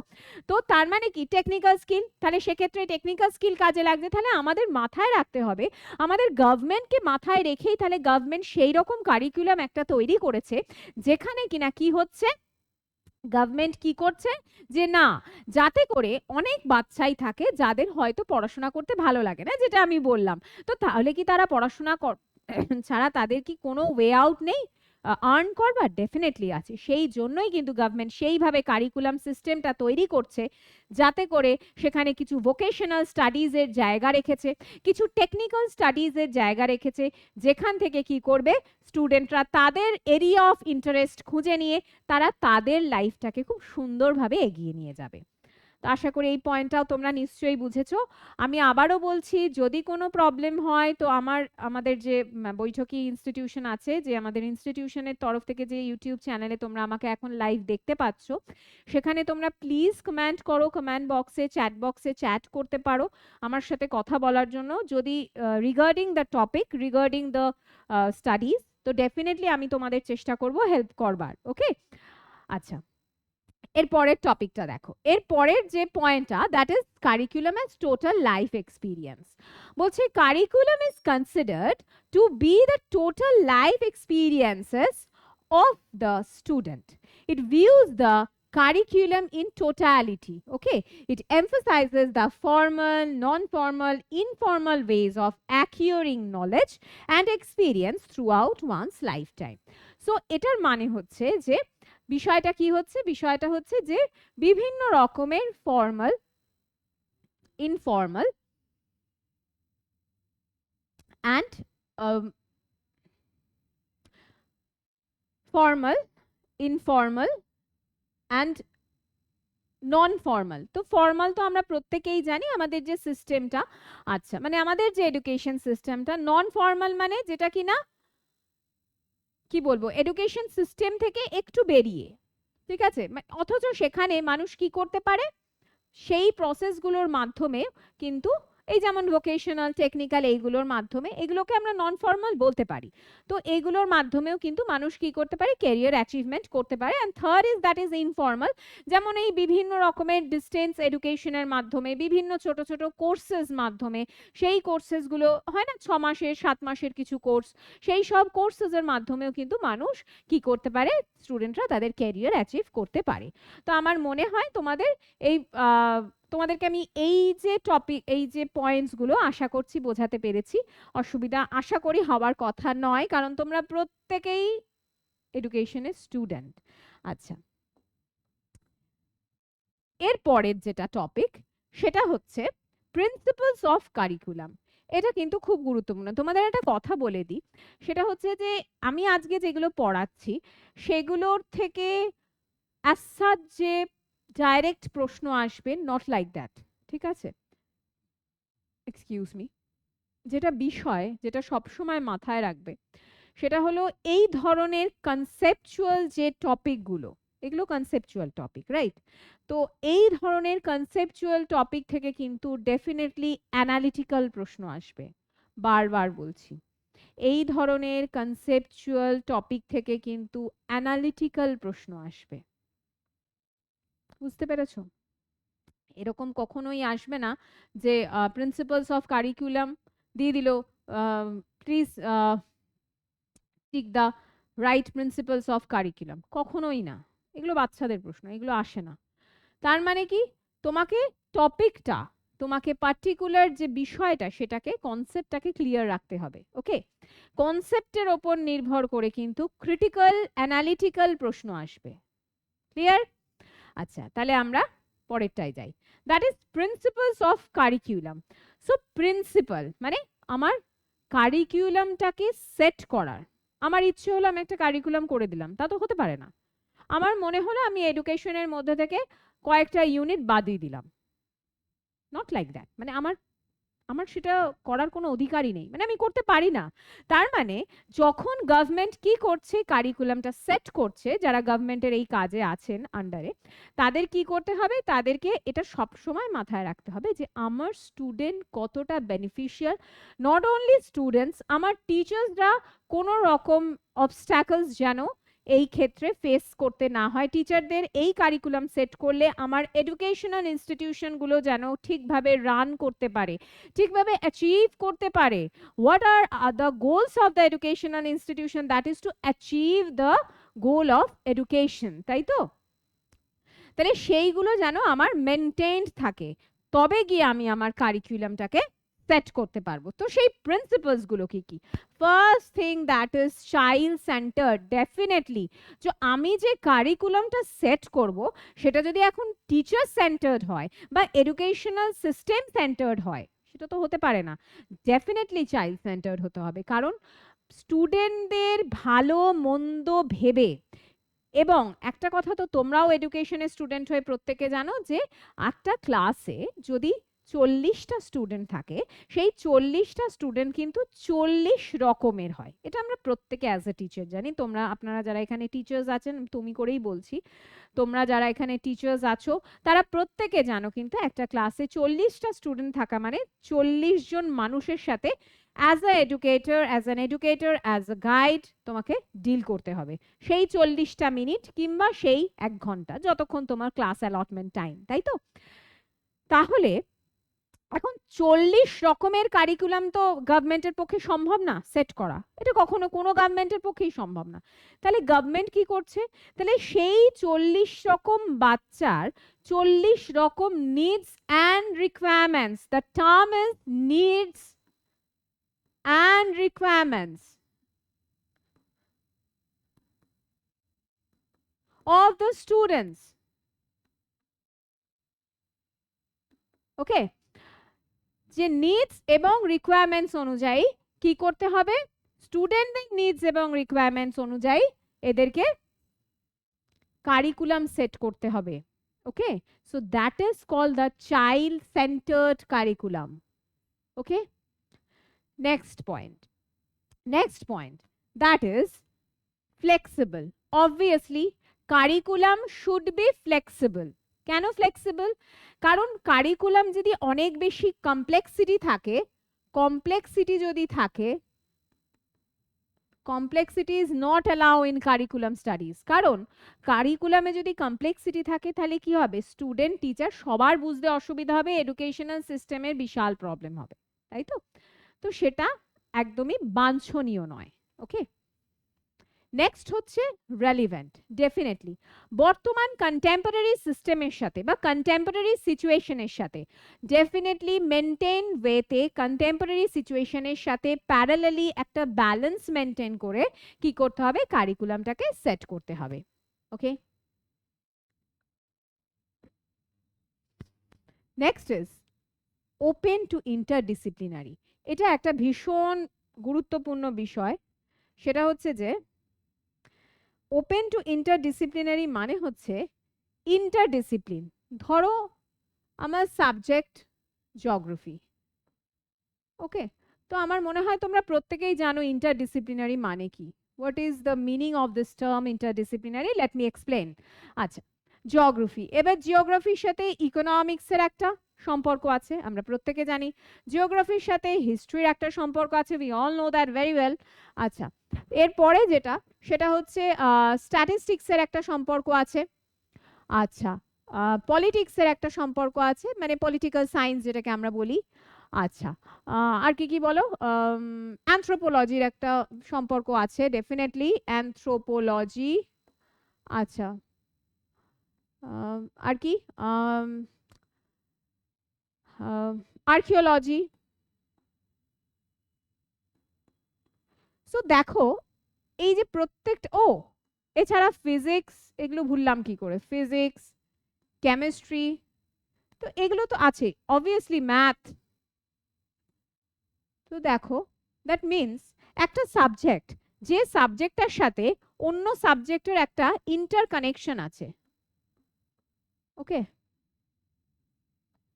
তো তার মানে কি টেকনিক্যাল স্কিল, তাহলে সেক্ষেত্রে টেকনিক্যাল স্কিল কাজে লাগবে। তাহলে আমাদের মাথায় রাখতে হবে, আমাদের গভর্নমেন্টকে মাথায় রেখেই তাহলে গভর্নমেন্ট সেই রকম কারিকুলাম একটা তৈরি করেছে যেখানে কিনা কি হচ্ছে, গভর্নমেন্ট কি করছে যে না, যাতে করে অনেক বাচ্চাই থাকে যাদের হয়তো পড়াশোনা করতে ভালো লাগে না, যেটা আমি বললাম। তো তাহলে কি তারা পড়াশোনা ছাড়া তাদের কি কোনো ওয়ে আউট নেই? আর্ন করবার ডেফিনেটলি আছে। সেই জন্যই কিন্তু গভর্নমেন্ট সেইভাবে কারিকুলাম সিস্টেমটা তৈরি করছে যাতে করে সেখানে কিছু ভোকেশনাল স্টাডিজের জায়গা রেখেছে, কিছু টেকনিক্যাল স্টাডিজের জায়গা রেখেছে, যেখান থেকে কি করবে স্টুডেন্টরা তাদের এরিয়া অফ ইন্টারেস্ট খুঁজে নিয়ে তারা তাদের লাইফটাকে খুব সুন্দরভাবে এগিয়ে নিয়ে যাবে। তো আশা করি এই পয়েন্টটাও তোমরা নিশ্চয়ই বুঝেছো। আমি আবারও বলছি, যদি কোনো প্রবলেম হয় তো আমাদের যে বৈঠকি ইনস্টিটিউশন আছে, যে আমাদের ইনস্টিটিউশনের তরফ থেকে যে ইউটিউব চ্যানেলে তোমরা আমাকে এখন লাইভ দেখতে পাচ্ছ, সেখানে তোমরা প্লিজ কমেন্ট করো, কমেন্ট বক্সে চ্যাট বক্সে চ্যাট করতে পারো আমার সাথে কথা বলার জন্য, যদি regarding the topic, regarding the studies, তো ডেফিনেটলি আমি তোমাদের চেষ্টা করব হেল্প করবার। ওকে, আচ্ছা, এর পরের টপিকটা দেখো। এর পরের যে পয়েন্টটা, that is curriculum as total life experience. বলছে curriculum is considered to be the total life experiences of the student. It views the curriculum in totality. Okay, it emphasizes the formal, non-formal, informal ways of acquiring knowledge and experience throughout one's lifetime. So এটার মানে হচ্ছে যে বিষয়টা কি হচ্ছে, বিষয়টা হচ্ছে যে বিভিন্ন রকমের formal, informal and formal, informal and non formal. তো ফর্মাল তো আমরা প্রত্যেকেই জানি আমাদের যে সিস্টেমটা, আচ্ছা মানে আমাদের যে এডুকেশন সিস্টেমটা। নন ফর্মাল মানে যেটা কিনা কি বলবো, এডুকেশন সিস্টেম থেকে একটু বেরিয়ে, ঠিক আছে, অথচ সেখানে মানুষ কি করতে পারে, সেই প্রসেসগুলোর মাধ্যমে কিন্তু, এই যেমন ভোকেশনাল, টেকনিক্যাল, এইগুলোর মাধ্যমে, এগুলোকে আমরা নন ফর্মাল বলতে পারি। তো এইগুলোর মাধ্যমেও কিন্তু মানুষ কি করতে পারে, ক্যারিয়ার অ্যাচিভমেন্ট করতে পারে। And third is that is informal, যেমন এই বিভিন্ন রকমের ডিস্টেন্স এডুকেশনের মাধ্যমে, বিভিন্ন ছোট ছোট কোর্সেস মাধ্যমে, সেই কোর্সেসগুলো হয় না 6 মাসের 7 মাসের কিছু কোর্স, সেই সব কোর্সেসের মাধ্যমেও কিন্তু মানুষ কি করতে পারে, স্টুডেন্টরা তাদের ক্যারিয়ার অ্যাচিভ করতে পারে। তো আমার মনে হয় তোমাদের এই তোমাদেরকে আমি এই যে টপিক, এই যে পয়েন্টস গুলো আশা করছি বোঝাতে পেরেছি। অসুবিধা আশা করি হওয়ার কথা নয়, কারণ তোমরা প্রত্যেকেই এডুকেশনের স্টুডেন্ট। আচ্ছা, এর পরের যেটা টপিক সেটা হচ্ছে প্রিন্সিপালস অফ কারিকুলাম। এটা কিন্তু খুব গুরুত্বপূর্ণ। তোমাদের একটা কথা বলে দিই, সেটা হচ্ছে যে আমি আজকে যেগুলো পড়াচ্ছি সেগুলোর থেকে অ্যাজ সাচ যে ডাইরেক্ট প্রশ্ন আসবে, নট লাইক দ্যাট, ঠিক আছে? Excuse me. যেটা বিষয়, যেটা সবসময় মাথায় রাখবে, সেটা হলো এই ধরনের কনসেপচুয়াল যে টপিকগুলো, এগুলো কনসেপচুয়াল টপিক, রাইট? তো এই ধরনের কনসেপচুয়াল টপিক থেকে কিন্তু ডেফিনেটলি অ্যানালিটিক্যাল প্রশ্ন আসবে। বারবার বলছি, এই ধরনের কনসেপচুয়াল টপিক থেকে কিন্তু অ্যানালিটিক্যাল প্রশ্ন আসবে। বুঝতে পেরেছো? এরকম কখনোই আসবে না যে প্রিন্সিপালস অফ কারিকুলাম দিয়ে দিল, please tick the right principles of curriculum, কখনোই না। এগুলো বাচ্চাদের প্রশ্ন, এগুলো আসে না। তার মানে কি, তোমাকে টপিকটা, তোমাকে পার্টিকুলার যে বিষয়টা, সেটাকে কনসেপ্টটাকে ক্লিয়ার রাখতে হবে। ওকে, কনসেপ্টের ওপর নির্ভর করে কিন্তু ক্রিটিক্যাল অ্যানালিটিক্যাল প্রশ্ন আসবে। ক্লিয়ার? আচ্ছা, তাহলে আমরা পরেরটায় যাই। That is principles of curriculum. So principal মানে আমার কারিকুলামটাকে সেট করার। আমার ইচ্ছে হলো আমি একটা কারিকুলাম করে দিলাম, তা তো হতে পারে না। আমার মনে হলো আমি এডুকেশনের মধ্যে থেকে কয়েকটা ইউনিট বাদ দিয়ে দিলাম, নট লাইক দ্যাট। মানে আমার আমার সেটা করার কোনো অধিকারই নেই, মানে আমি করতে পারি না। তার মানে যখন গভর্নমেন্ট কি করছে, কারিকুলামটা সেট করছে, যারা গভর্নমেন্টের এই কাজে আছেন আন্ডারে, তাদের কি করতে হবে, তাদেরকে এটা সব সময় মাথায় রাখতে হবে যে আমার স্টুডেন্ট কতটা বেনিফিশিয়াল। নট অনলি স্টুডেন্টস, আমার টিচার্সরা কোনো রকম অবস্ট্যাকলস যেন এই ক্ষেত্রে ফেস করতে না হয়। টিচারদের এই কারিকুলাম সেট করলে আমার এডুকেশনাল ইনস্টিটিউশনগুলো যেন ঠিকভাবে রান করতে পারে, ঠিকভাবে অ্যাচিভ করতে পারে। What are the goals of the educational institution? That is two achieve the goal of education, তাই তো? তাহলে সেইগুলো যেন আমার মেনটেইনড থাকে, তবে গিয়ে আমি আমার কারিকুলামটাকে সেট করতে পারবো। তো সেই প্রিন্সিপালস গুলো কি কি? First thing, that is child centred. Definitely যে আমি যে কারিকুলামটা সেট করব, সেটা যদি এখন টিচার সেন্টার্ড হয় বা এডুকেশনাল সিস্টেম সেন্টার্ড হয়, সেটা তো হতে পারে না। ডেফিনেটলি চাইল্ড সেন্টার্ড হতে হবে, কারণ স্টুডেন্টদের ভালো মন্দ ভেবে। এবং একটা কথা তো তোমরাও এডুকেশনের স্টুডেন্ট হয়ে প্রত্যেকে জানো যে একটা ক্লাসে যদি 40টা স্টুডেন্ট থাকে, সেই 40টা স্টুডেন্ট কিন্তু 40 রকমের হয়। এটা আমরা প্রত্যেকে অ্যাজ এ টিচার জানি। তোমরা, আপনারা যারা এখানে টিচার্স আছেন, তুমি করেই বলছি, তোমরা যারা এখানে টিচার্স আছো, তারা প্রত্যেকে জানো কিন্তু একটা ক্লাসে 40টা স্টুডেন্ট থাকা মানে 40 জন মানুষের সাথে as a educator, as an educator, as a guide তোমাকে ডিল করতে হবে সেই 40টা মিনিট কিংবা সেই 1 ঘন্টা, যতক্ষণ তোমার ক্লাস অ্যালটমেন্ট টাইম, তাই তো? তাহলে এখন 40 রকমের কারিকুলাম তো গভর্নমেন্টের পক্ষে সম্ভব না সেট করা, এটা কখনো কোনো গভর্নমেন্টের পক্ষেই সম্ভব না। তাহলে গভর্নমেন্ট কি করছে? তাহলে সেই 40 রকম বাচ্চার 40 রকম needs and requirements, the term is needs and requirements of the students. Okay, যে নিডস এবং রিকোয়ারমেন্টস অনুযায়ী কি করতে হবে? স্টুডেন্টদের নিডস এবং রিকোয়ারমেন্টস অনুযায়ী এদেরকে কারিকুলাম সেট করতে হবে। Okay, so that is called the child centred curriculum. Okay, next point, that is flexible. Obviously curriculum should be flexible. কেন ফ্লেক্সিবল? কারণ কারিকুলাম যদি অনেক বেশি কমপ্লেক্সিটি থাকে, কমপ্লেক্সিটি যদি থাকে, complexity is not allow in curriculum studies. কারণ কারিকুলামে যদি কমপ্লেক্সিটি থাকে, তাহলে কি হবে? স্টুডেন্ট টিচার সবার বুঝতে অসুবিধা হবে, এডুকেশনাল সিস্টেমের বিশাল প্রবলেম হবে, তাই তো? তো সেটা একদমই বাঞ্ছনীয় নয়। ওকে, নেক্সট হচ্ছে রেলিভেন্ট। ডেফিনেটলি বর্তমান কন্টেম্পোরারি সিস্টেমের সাথে বা কন্টেম্পোরারি সিচুয়েশনের সাথে ডেফিনেটলি মেনটেন ওয়েতে, কন্টেম্পোরারি সিচুয়েশনের সাথে প্যারালালি একটা ব্যালেন্স মেনটেন করে কি করতে হবে? কারিকুলামটাকে সেট করতে হবে। Okay, next is open to interdisciplinary. এটা একটা ভীষণ গুরুত্বপূর্ণ বিষয়। সেটা হচ্ছে যে ওপেন টু ইন্টারডিসিপ্লিনারি মানে হচ্ছে ইন্টারডিসিপ্লিন। ধরো আমার সাবজেক্ট জিওগ্রাফি। ওকে, তো আমার মনে হয় তোমরা প্রত্যেকেই জানো ইন্টারডিসিপ্লিনারি মানে কি। What is the meaning of this term interdisciplinary? Let me explain. আচ্ছা, জিওগ্রাফি, এবার জিওগ্রাফির সাথে ইকোনমিক্সের একটা সম্পর্ক আছে, আমরা প্রত্যেকে জানি। জিওগ্রাফির সাথে হিস্ট্রির একটা সম্পর্ক আছে, we all know that very well. আচ্ছা, এরপরে যেটা, সেটা হচ্ছে স্ট্যাটিস্টিক্সের একটা সম্পর্ক আছে। আচ্ছা, পলিটিক্সের একটা সম্পর্ক আছে, মানে পলিটিক্যাল সায়েন্স যেটাকে আমরা বলি। আচ্ছা, আর কি কি বলো? অ্যানথ্রোপোলজির একটা সম্পর্ক আছে, ডেফিনেটলি অ্যানথ্রোপোলজি। আচ্ছা, আর কি? আর্কিওলজি। সো দেখো, এই যে প্রত্যেকটা, এছাড়া ফিজিক্স, এগুলো ভুললাম কি করে? ফিজিক্স, কেমিস্ট্রি, তো এগুলো তো আছে, অবভিয়াসলি ম্যাথ। তো দেখো, দ্যাট মিনস একটা সাবজেক্ট, যে সাবজেক্টটার সাথে অন্য সাবজেক্টের একটা ইন্টার কানেকশন আছে। ওকে,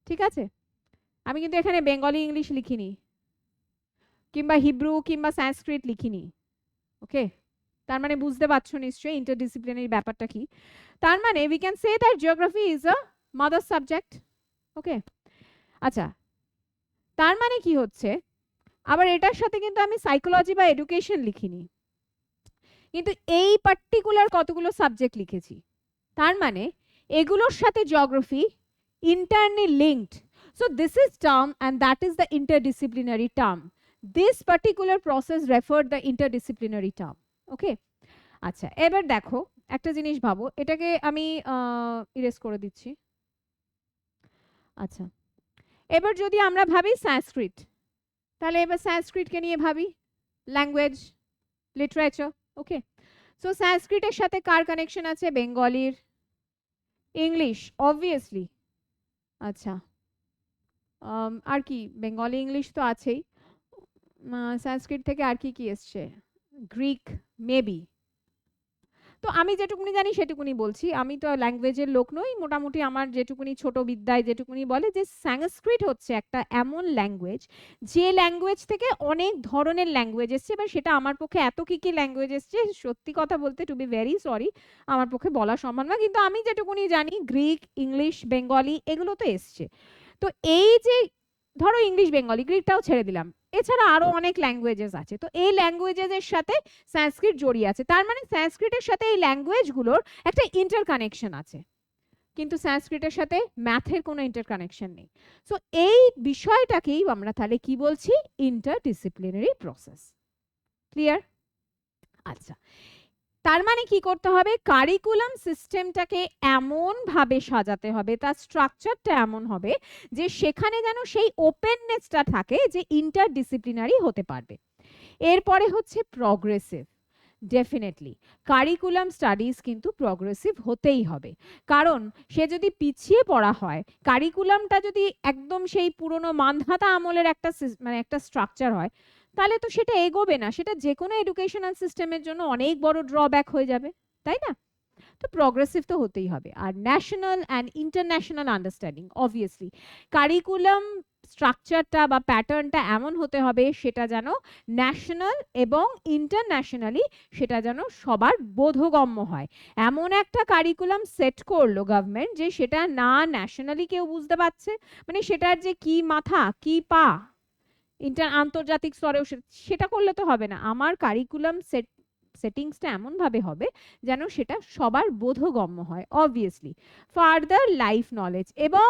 ঠিক আছে? আমি কিন্তু এখানে বেঙ্গলি ইংলিশ লিখিনি, কিংবা হিব্রু কিংবা সংস্কৃত লিখিনি। ওকে, তার মানে বুঝতে পারছো নিশ্চয়ই ইন্টারডিসিপ্লিনারি ব্যাপারটা কি। তার মানে we can say that geography is a mother subject. Okay, আচ্ছা, তার মানে কি হচ্ছে, আবার এটার সাথে কিন্তু আমি সাইকোলজি বা এডুকেশন লিখিনি, কিন্তু এই পার্টিকুলার কতগুলো সাবজেক্ট লিখেছি। তার মানে এগুলোর সাথে geography entirely linked. So this is term and that is the interdisciplinary term. This particular process referred the interdisciplinary term. Okay, আচ্ছা, এবার দেখো একটা জিনিস ভাবো, এটাকে আমি ইরেজ করে দিচ্ছি। আচ্ছা, এবার যদি আমরা ভাবি সংস্কৃত, তাহলে এবার সংস্কৃতকে নিয়ে ভাবি, ল্যাঙ্গুয়েজ, লিটারেচার। ওকে, সো সংস্কৃতের সাথে কার কানেকশন আছে? বেঙ্গলির। English, obviously. আচ্ছা, আর কি? বেঙ্গলি ইংলিশ তো আছেই। সংস্কৃত থেকে আর কি কি এসছে? Greek maybe. তো আমি যেটুকুনি জানি সেটুকুনি বলছি, আমি তো ল্যাঙ্গুয়েজের লোক নই, মোটামুটি আমার যেটুকুনি ছোট বিদ্যায় যেটুকুনি বলে যে সংস্কৃত হচ্ছে একটা এমন ল্যাঙ্গুয়েজ, যে ল্যাঙ্গুয়েজ থেকে অনেক ধরনের ল্যাঙ্গুয়েজ এসছে। এবার সেটা আমার পক্ষে এত কি কি ল্যাঙ্গুয়েজ এসছে, সত্যি কথা বলতে টু বি ভেরি সরি, আমার পক্ষে বলা সম্ভব না, কিন্তু আমি যেটুকুনি জানি গ্রিক, ইংলিশ, বেঙ্গলি এগুলো তো এসছে। তো এই যে ধরো ইংলিশ, বেঙ্গলি, গ্রিকটাও ছেড়ে দিলাম, এছাড়া আরো অনেক ল্যাঙ্গুয়েজেস আছে, তো এই ল্যাঙ্গুয়েজের সাথে সংস্কৃত জড়িয়ে আছে। তার মানে সংস্কৃতের সাথে এই ল্যাঙ্গুয়েজগুলোর একটা ইন্টার কানেকশন আছে, কিন্তু সংস্কৃতের সাথে ম্যাথের কোনো ইন্টার কানেকশন নেই। সো এই বিষয়টাকেই আমরা তাহলে কি বলছি? Interdisciplinary process. ক্লিয়ার? আচ্ছা, তার মানে কি করতে হবে? কারিকুলাম সিস্টেমটাকে এমন ভাবে সাজাতে হবে, তার স্ট্রাকচারটা এমন হবে যে সেখানে যেন সেই ওপেননেসটা থাকে যে ইন্টারডিসিপ্লিনারি হতে পারবে। এরপরে হচ্ছে প্রগ্রেসিভ। ডেফিনেটলি কারিকুলাম স্টাডিজ কিন্তু প্রগ্রেসিভ হতেই হবে, কারণ সে যদি পিছিয়ে পড়া হয়, কারিকুলামটা যদি একদম সেই পুরনো মানধাতা আমলের একটা মানে একটা স্ট্রাকচার হয়, তাহলে তো সেটা এগোবে না, সেটা যে কোনো এডুকেশনাল সিস্টেমের জন্য অনেক বড় ড্রব্যাক হয়ে যাবে, তাই না? তো প্রগ্রেসিভ তো হতেই হবে। আর national and international understanding, obviously curriculum স্ট্রাকচারটা বা প্যাটার্নটা এমন হতে হবে সেটা যেন ন্যাশনাল এবং ইন্টারন্যাশনালি সেটা যেন সবার বোধগম্য হয়। এমন একটা কারিকুলাম সেট করলো গভর্নমেন্ট যে সেটা না ন্যাশনালি কেউ বুঝতে পারছে, মানে সেটার যে কি মাথা কি পা আন্তর্জাতিক স্তরেও সেটা করলে তো হবে না। আমার কারিকুলাম সেটিংসটা এমন ভাবে হবে যেন সেটা সবার বোধগম্য হয়, অবভিয়াসলি। ফার্দার লাইফ নলেজ, এবং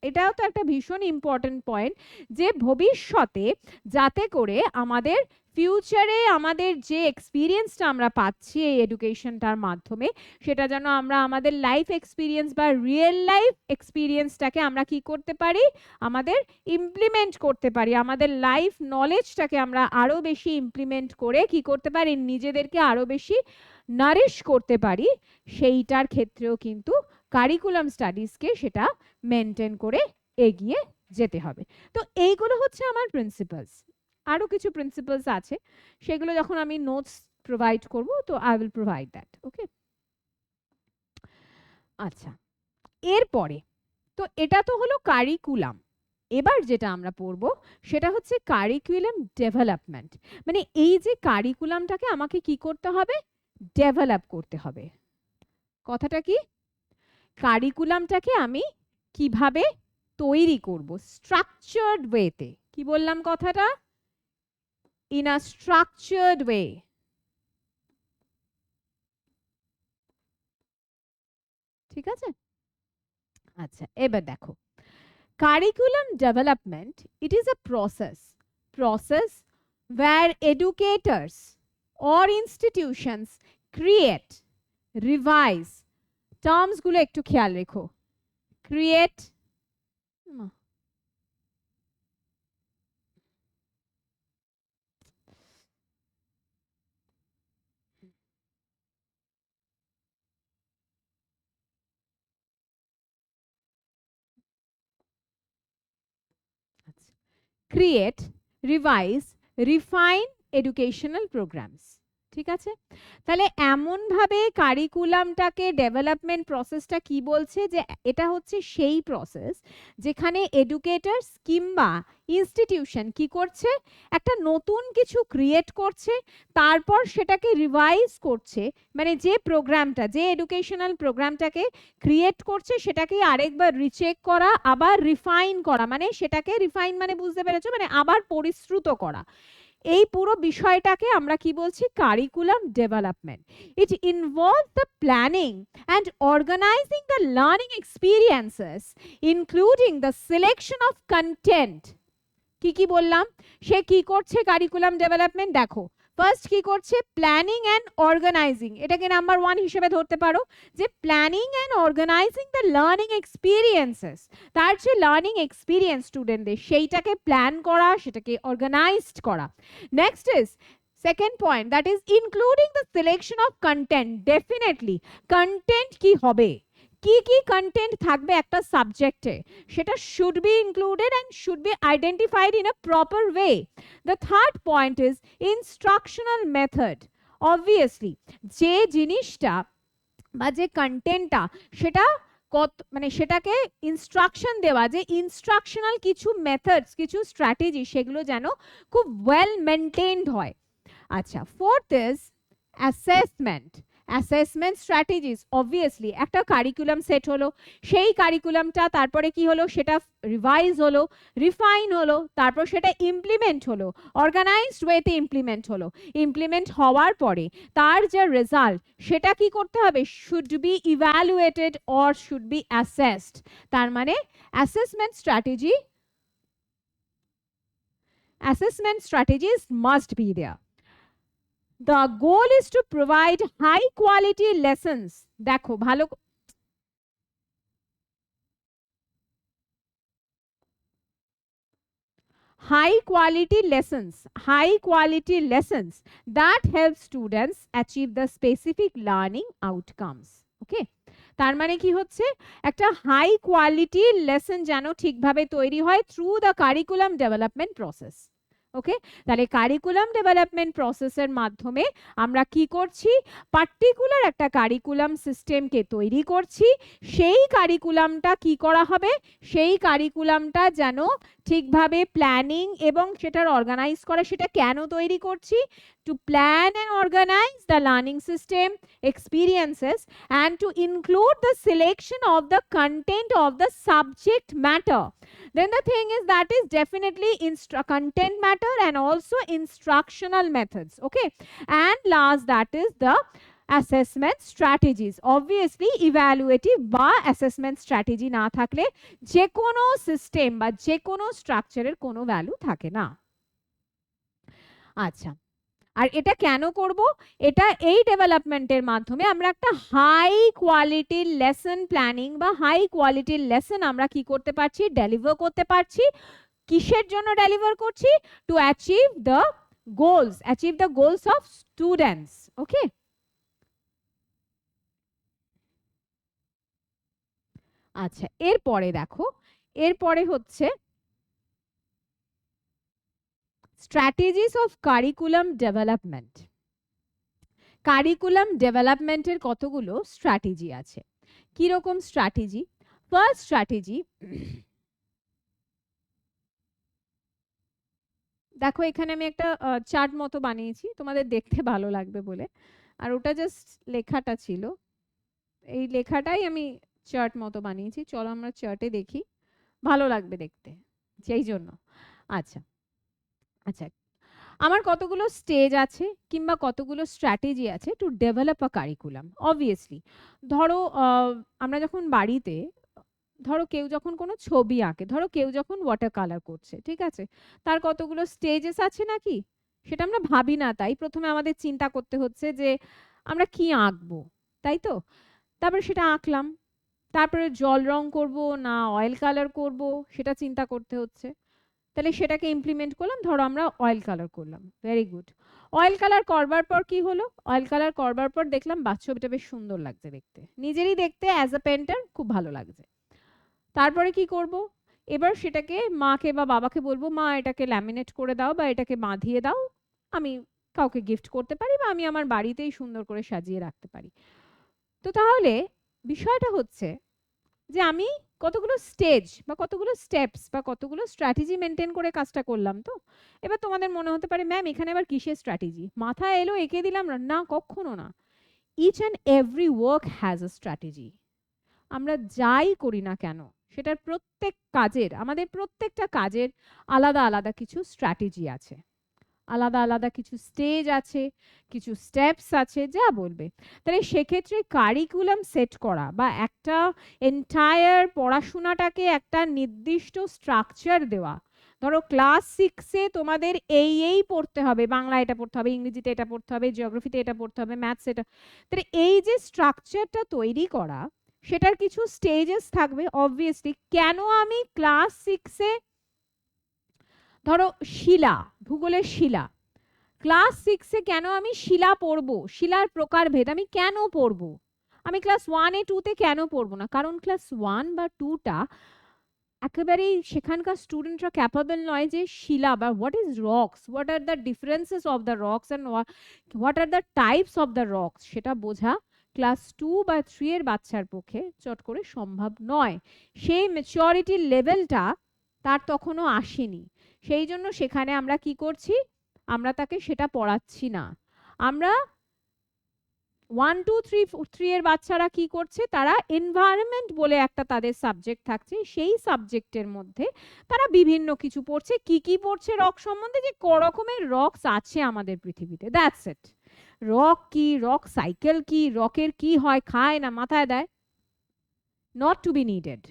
এটাও তো একটা ভীষণ ইম্পর্টেন্ট পয়েন্ট, যে ভবিষ্যতে যাতে করে আমাদের ফিউচারে আমাদের যে এক্সপিরিয়েন্সটা আমরা পাচ্ছি এই এডুকেশনটার মাধ্যমে, সেটা যেন আমরা আমাদের লাইফ এক্সপিরিয়েন্স বা রিয়েল লাইফ এক্সপিরিয়েন্সটাকে আমরা কি করতে পারি? আমাদের ইমপ্লিমেন্ট করতে পারি, আমাদের লাইফ নলেজটাকে আমরা আরো বেশি ইমপ্লিমেন্ট করে কি করতে পারি? নিজেদেরকে আরো বেশি নারিশ করতে পারি। সেইটার ক্ষেত্রেও কিন্তু কারিকুলাম স্টাডিজকে সেটা মেনটেন করে এগিয়ে যেতে হবে। তো এইগুলো হচ্ছে আমার প্রিন্সিপালস। আরো কিছু প্রিন্সিপালস আছে, সেগুলো যখন আমি নোটস প্রোভাইড করব তো আই উইল প্রোভাইড দ্যাট। ওকে, আচ্ছা, এরপরে তো এটা তো হলো কারিকুলাম। এবার যেটা আমরা পড়ব সেটা হচ্ছে কারিকুলাম ডেভেলপমেন্ট, মানে এই যে কারিকুলামটাকে আমাকে কি করতে হবে? ডেভেলপ করতে হবে। কথাটা কি? কারিকুলামটাকে আমি কিভাবে তৈরি করব? স্ট্রাকচার্ড ওয়েতে। কি বললাম কথাটা? In a structured way. ঠিক আছে? আচ্ছা, এবার দেখো, curriculum development, it is a process where educators or institutions create, revise, terms গুলো একটু খেয়াল রেখো, create, create, revise, refine educational programs. ঠিক আছে, তাহলে এমন ভাবে কারিকুলামটাকে ডেভেলপমেন্ট প্রসেসটা কি বলছে, যে এটা হচ্ছে সেই প্রসেস যেখানে এডুকেটরস কিংবা ইনস্টিটিউশন কি করছে, একটা নতুন কিছু ক্রিয়েট করছে, তারপর সেটাকে রিভাইজ করছে, মানে যে প্রোগ্রামটা, যে এডুকেশনাল প্রোগ্রামটাকে ক্রিয়েট করছে সেটাকে আরেকবার রিচেক করা, আবার রিফাইন করা, মানে সেটাকে রিফাইন মানে বুঝতে পেরেছো, মানে আবার পরিশ্রুত করা। এই পুরো বিষয়টাকে আমরা কি বলছি, curriculum development. It involve the planning and organizing the learning experiences including the selection of content. কি কি বললাম, সে কি করছে কারিকুলাম ডেভেলপমেন্ট, দেখো ফার্স্ট কি করছে, প্ল্যানিং অ্যান্ড অর্গানাইজিং, এটাকে নাম্বার 1 হিসেবে ধরতে পারো, যে planning and organizing the learning experiences, তার যে লার্নিং এক্সপিরিয়েন্স স্টুডেন্টদের সেইটাকে প্ল্যান করা, সেটাকে অর্গানাইজড করা। Next is second point, that is including the selection of content. Definitely content কি হবে, কি কি কন্টেন্ট থাকবে একটা সাবজেক্টে, সেটা should be included and should be identified in a proper way. The third point is instructional method. Obviously যে জিনিসটা বা যে কন্টেন্টটা, সেটা কত, মানে সেটাকে ইনস্ট্রাকশন দেওয়া, যে ইনস্ট্রাকশনাল কিছু মেথডস, কিছু স্ট্র্যাটেজি, সেগুলো যেন খুব ওয়েল মেনটেইনড হয়। আচ্ছা, fourth is assessment. Assessment strategies, obviously একটা কারিকুলাম সেট হলো, সেই কারিকুলামটা তারপরে কি হলো, সেটা রিভাইজ হলো, রিফাইন হলো, তারপর সেটা ইমপ্লিমেন্ট হলো, অর্গানাইজড ওয়েতে ইমপ্লিমেন্ট হলো, ইমপ্লিমেন্ট হওয়ার পরে তার যে রেজাল্ট, সেটা কি করতে হবে, should be evaluated or should be assessed. তার মানে assessment strategies must be there. The goal is to provide high quality lessons. দেখো ভালো, high quality lessons that help students achieve the specific learning outcomes. Okay, তার মানে কি হচ্ছে, একটা high quality lesson যেন ঠিকভাবে তৈরি হয় through the curriculum development process. Okay, তাহলে কারিকুলাম ডেভেলপমেন্ট প্রসেসের মাধ্যমে আমরা কি করছি, পার্টিকুলার একটা কারিকুলাম সিস্টেমকে তৈরি করছি, সেই কারিকুলামটা কি করা হবে, সেই কারিকুলামটা যেন ঠিকভাবে প্ল্যানিং এবং সেটার অর্গানাইজ করা, সেটা কেন তৈরি করছি, to plan and organize the learning system experiences and to include the selection of the content of the subject matter. Then the thing is, that is definitely content matter and also instructional methods. Okay, and last, that is the assessment strategies. Obviously evaluative বা assessment strategy না থাকলে যে কোনো system বা যে কোনো স্ট্রাকচারের কোনো ভ্যালু থাকে না। আচ্ছা, আর এটা কেন করব, এটা এই ডেভেলপমেন্টের মাধ্যমে আমরা একটা হাই কোয়ালিটির লেসন প্ল্যানিং বা হাই কোয়ালিটির লেসন আমরা কি করতে পারছি, ডেলিভার করতে পারছি। কিসের জন্য ডেলিভার করছি, to achieve the goals of students. Okay, আচ্ছা, এরপরে দেখো, এরপরে হচ্ছে strategies of curriculum development. Curriculum ডেভেলপমেন্টের কতগুলো স্ট্র্যাটেজি আছে। কি রকম স্ট্র্যাটেজি, ফার্স্ট স্ট্র্যাটেজি, দেখো এখানে আমি একটা চার্ট মতো বানিয়েছি তোমাদের দেখতে ভালো লাগবে বলে, আর ওটা জাস্ট লেখাটা ছিল, এই লেখাটাই আমি চার্ট মতো বানিয়েছি, চলো আমরা চার্টে দেখি, ভালো লাগবে দেখতে সেই জন্য। আচ্ছা আচ্ছা, আমার কতগুলো স্টেজ আছে কিংবা কতগুলো স্ট্র্যাটেজি আছে to develop a curriculum. Obviously ধরো আমরা যখন বাড়িতে ধরো কেউ যখন কোনো ছবি আঁকে, ধরো কেউ যখন ওয়াটার কালার করছে, ঠিক আছে, তার কতগুলো স্টেজেস আছে নাকি? সেটা আমরা ভাবি না, তাই প্রথমে আমাদের চিন্তা করতে হচ্ছে যে আমরা কি আঁকবো, তাই তো? তারপরে সেটা আঁকলাম, তারপরে জল রং করব না অয়েল কালার করব সেটা চিন্তা করতে হচ্ছে। তাহলে সেটাকে ইমপ্লিমেন্ট করলাম, ধরো আমরা অয়েল কালার করলাম, ভেরি গুড। অয়েল কালার করবার পর কি হলো? অয়েল কালার করবার পর দেখলাম বাহ, ছবিটা বেশ সুন্দর লাগছে দেখতে, নিজেরই দেখতে অ্যাজ আ পেন্টার খুব ভালো লাগছে। তারপরে কি করব? এবার সেটাকে মাকে বা বাবাকে বলবো, মা এটাকে ল্যামিনেট করে দাও বা এটাকে বাঁধিয়ে দাও, আমি কাউকে গিফট করতে পারি বা আমি আমার বাড়িতেই সুন্দর করে সাজিয়ে রাখতে পারি। তো তাহলে বিষয়টা হচ্ছে যে আমি কতগুলো স্টেজ বা কতগুলো স্টেপস বা কতগুলো স্ট্র্যাটেজি মেনটেন করে কাজটা করলাম। তো এবার তোমাদের মনে হতে পারে, ম্যাম এখানে আবার কিসের স্ট্র্যাটেজি, মাথায় এলো এঁকে দিলাম, না কখনো না। Each and every work has a strategy. আমরা যাই করি না কেন সেটার প্রত্যেক কাজের, আমাদের প্রত্যেকটা কাজের আলাদা আলাদা কিছু স্ট্র্যাটেজি আছে, আলাদা আলাদা কিছু স্টেজ আছে, কিছু স্টেপস আছে, যা বলবে। তাহলে সেক্ষেত্রে কারিকুলাম সেট করা বা একটা এন্টায়ার পড়াশোনাটাকে একটা নির্দিষ্ট স্ট্রাকচার দেওয়া, ধরো ক্লাস 6-এ তোমাদের এই পড়তে হবে, বাংলা এটা পড়তে হবে, ইংরেজিতে এটা পড়তে হবে, জিওগ্রাফিতে এটা পড়তে হবে, ম্যাথস এটা। তাহলে এই যে স্ট্রাকচারটা তৈরি করা, সেটার কিছু স্টেজেস থাকবে অবভিয়াসলি। কেন আমি ক্লাস 6-এ ধরো শিলা, ভূগোলের শিলা, ক্লাস 6-এ কেন আমি শিলা পড়বো, শিলার প্রকারভেদ আমি কেন পড়বো, আমি ক্লাস 1-এ 2-তে কেন পড়বো না? কারণ ক্লাস 1 বা 2টা একেবারেই সেখানকার স্টুডেন্টরা ক্যাপাবল নয় যে শিলা বা what is rocks, what are the differences of the rocks and what are the types of the rocks, সেটা বোঝা ক্লাস 2 বা 3 এর বাচ্চার পক্ষে চট করে সম্ভব নয়। সেই ম্যাচিওরিটির লেভেলটা তার তখনও আসেনি। সেই জন্য সেখানে আমরা কি করছি, আমরা তাকে সেটা পড়াচ্ছি না। আমরা 1 2 3 এর বাচ্চারা কি করছে, তারা এনভায়রনমেন্ট বলে একটা তাদের সাবজেক্ট থাকছে, সেই সাবজেক্টের মধ্যে তারা বিভিন্ন কিছু পড়ছে। কি কি পড়ছে রক সম্বন্ধে, যে ক রকমের রকস আছে আমাদের পৃথিবীতে, দ্যাটস ইট। রক কি, রক সাইকেল কি, রকের কি হয়, খায় না মাথায় দেয়, নট টু বি নিডেড,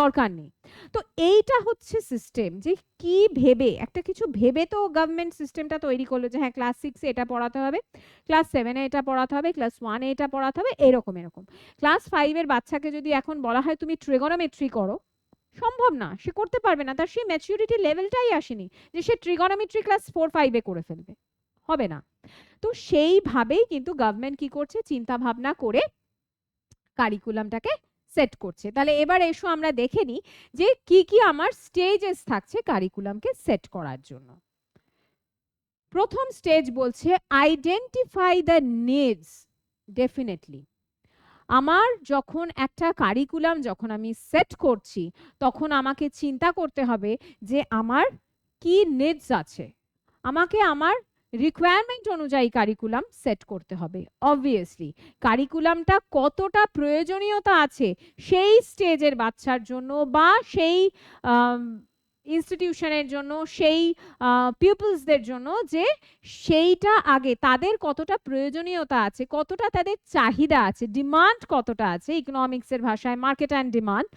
দরকার নেই। তো এইটা হচ্ছে সিস্টেম, যে কি ভেবে একটা কিছু ভেবে তো গভর্নমেন্ট সিস্টেমটা তৈরি করলো যে হ্যাঁ ক্লাস 6-এ এটা পড়াতে হবে, ক্লাস 7-এ এটা পড়াতে হবে, ক্লাস 1-এ এটা পড়াতে হবে, এরকম এরকম। ক্লাস 5-এর বাচ্চাকে যদি এখন বলা হয় তুমি ট্রিগোনোমেট্রি করো, সম্ভব না, সে করতে পারবে না, তার সেই ম্যাচুরিটি লেভেলটাই আসেনি যে সে ট্রিগোনোমেট্রি ক্লাস 4 5-এ করে ফেলবে, হবে না। তো সেইভাবেই কিন্তু গভর্নমেন্ট কি করছে, চিন্তা ভাবনা করে কারিকুলামটাকে সেট করছে। তাহলে এবার এসো আমরা দেখে নিই যে কি কি আমার স্টেজেস থাকছে কারিকুলামকে সেট করার জন্য। প্রথম স্টেজ বলছে আইডেন্টিফাই দ্য নিডস। ডেফিনেটলি আমার যখন একটা কারিকুলাম যখন আমি সেট করছি, তখন আমাকে চিন্তা করতে হবে যে আমার কি নিডস আছে, আমাকে আমার রিকোয়ারমেন্ট অনুযায়ী কারিকুলাম সেট করতে হবে। অবভিয়াসলি কারিকুলামটা কতটা প্রয়োজনীয়তা আছে সেই স্টেজের বাচ্চার জন্য বা সেই ইনস্টিটিউশনের জন্য, সেই পিপলসদের জন্য, যে সেইটা আগে তাদের কতটা প্রয়োজনীয়তা আছে, কতটা তাদের চাহিদা আছে, ডিমান্ড কতটা আছে, ইকোনমিক্সের ভাষায় মার্কেট অ্যান্ড ডিমান্ড।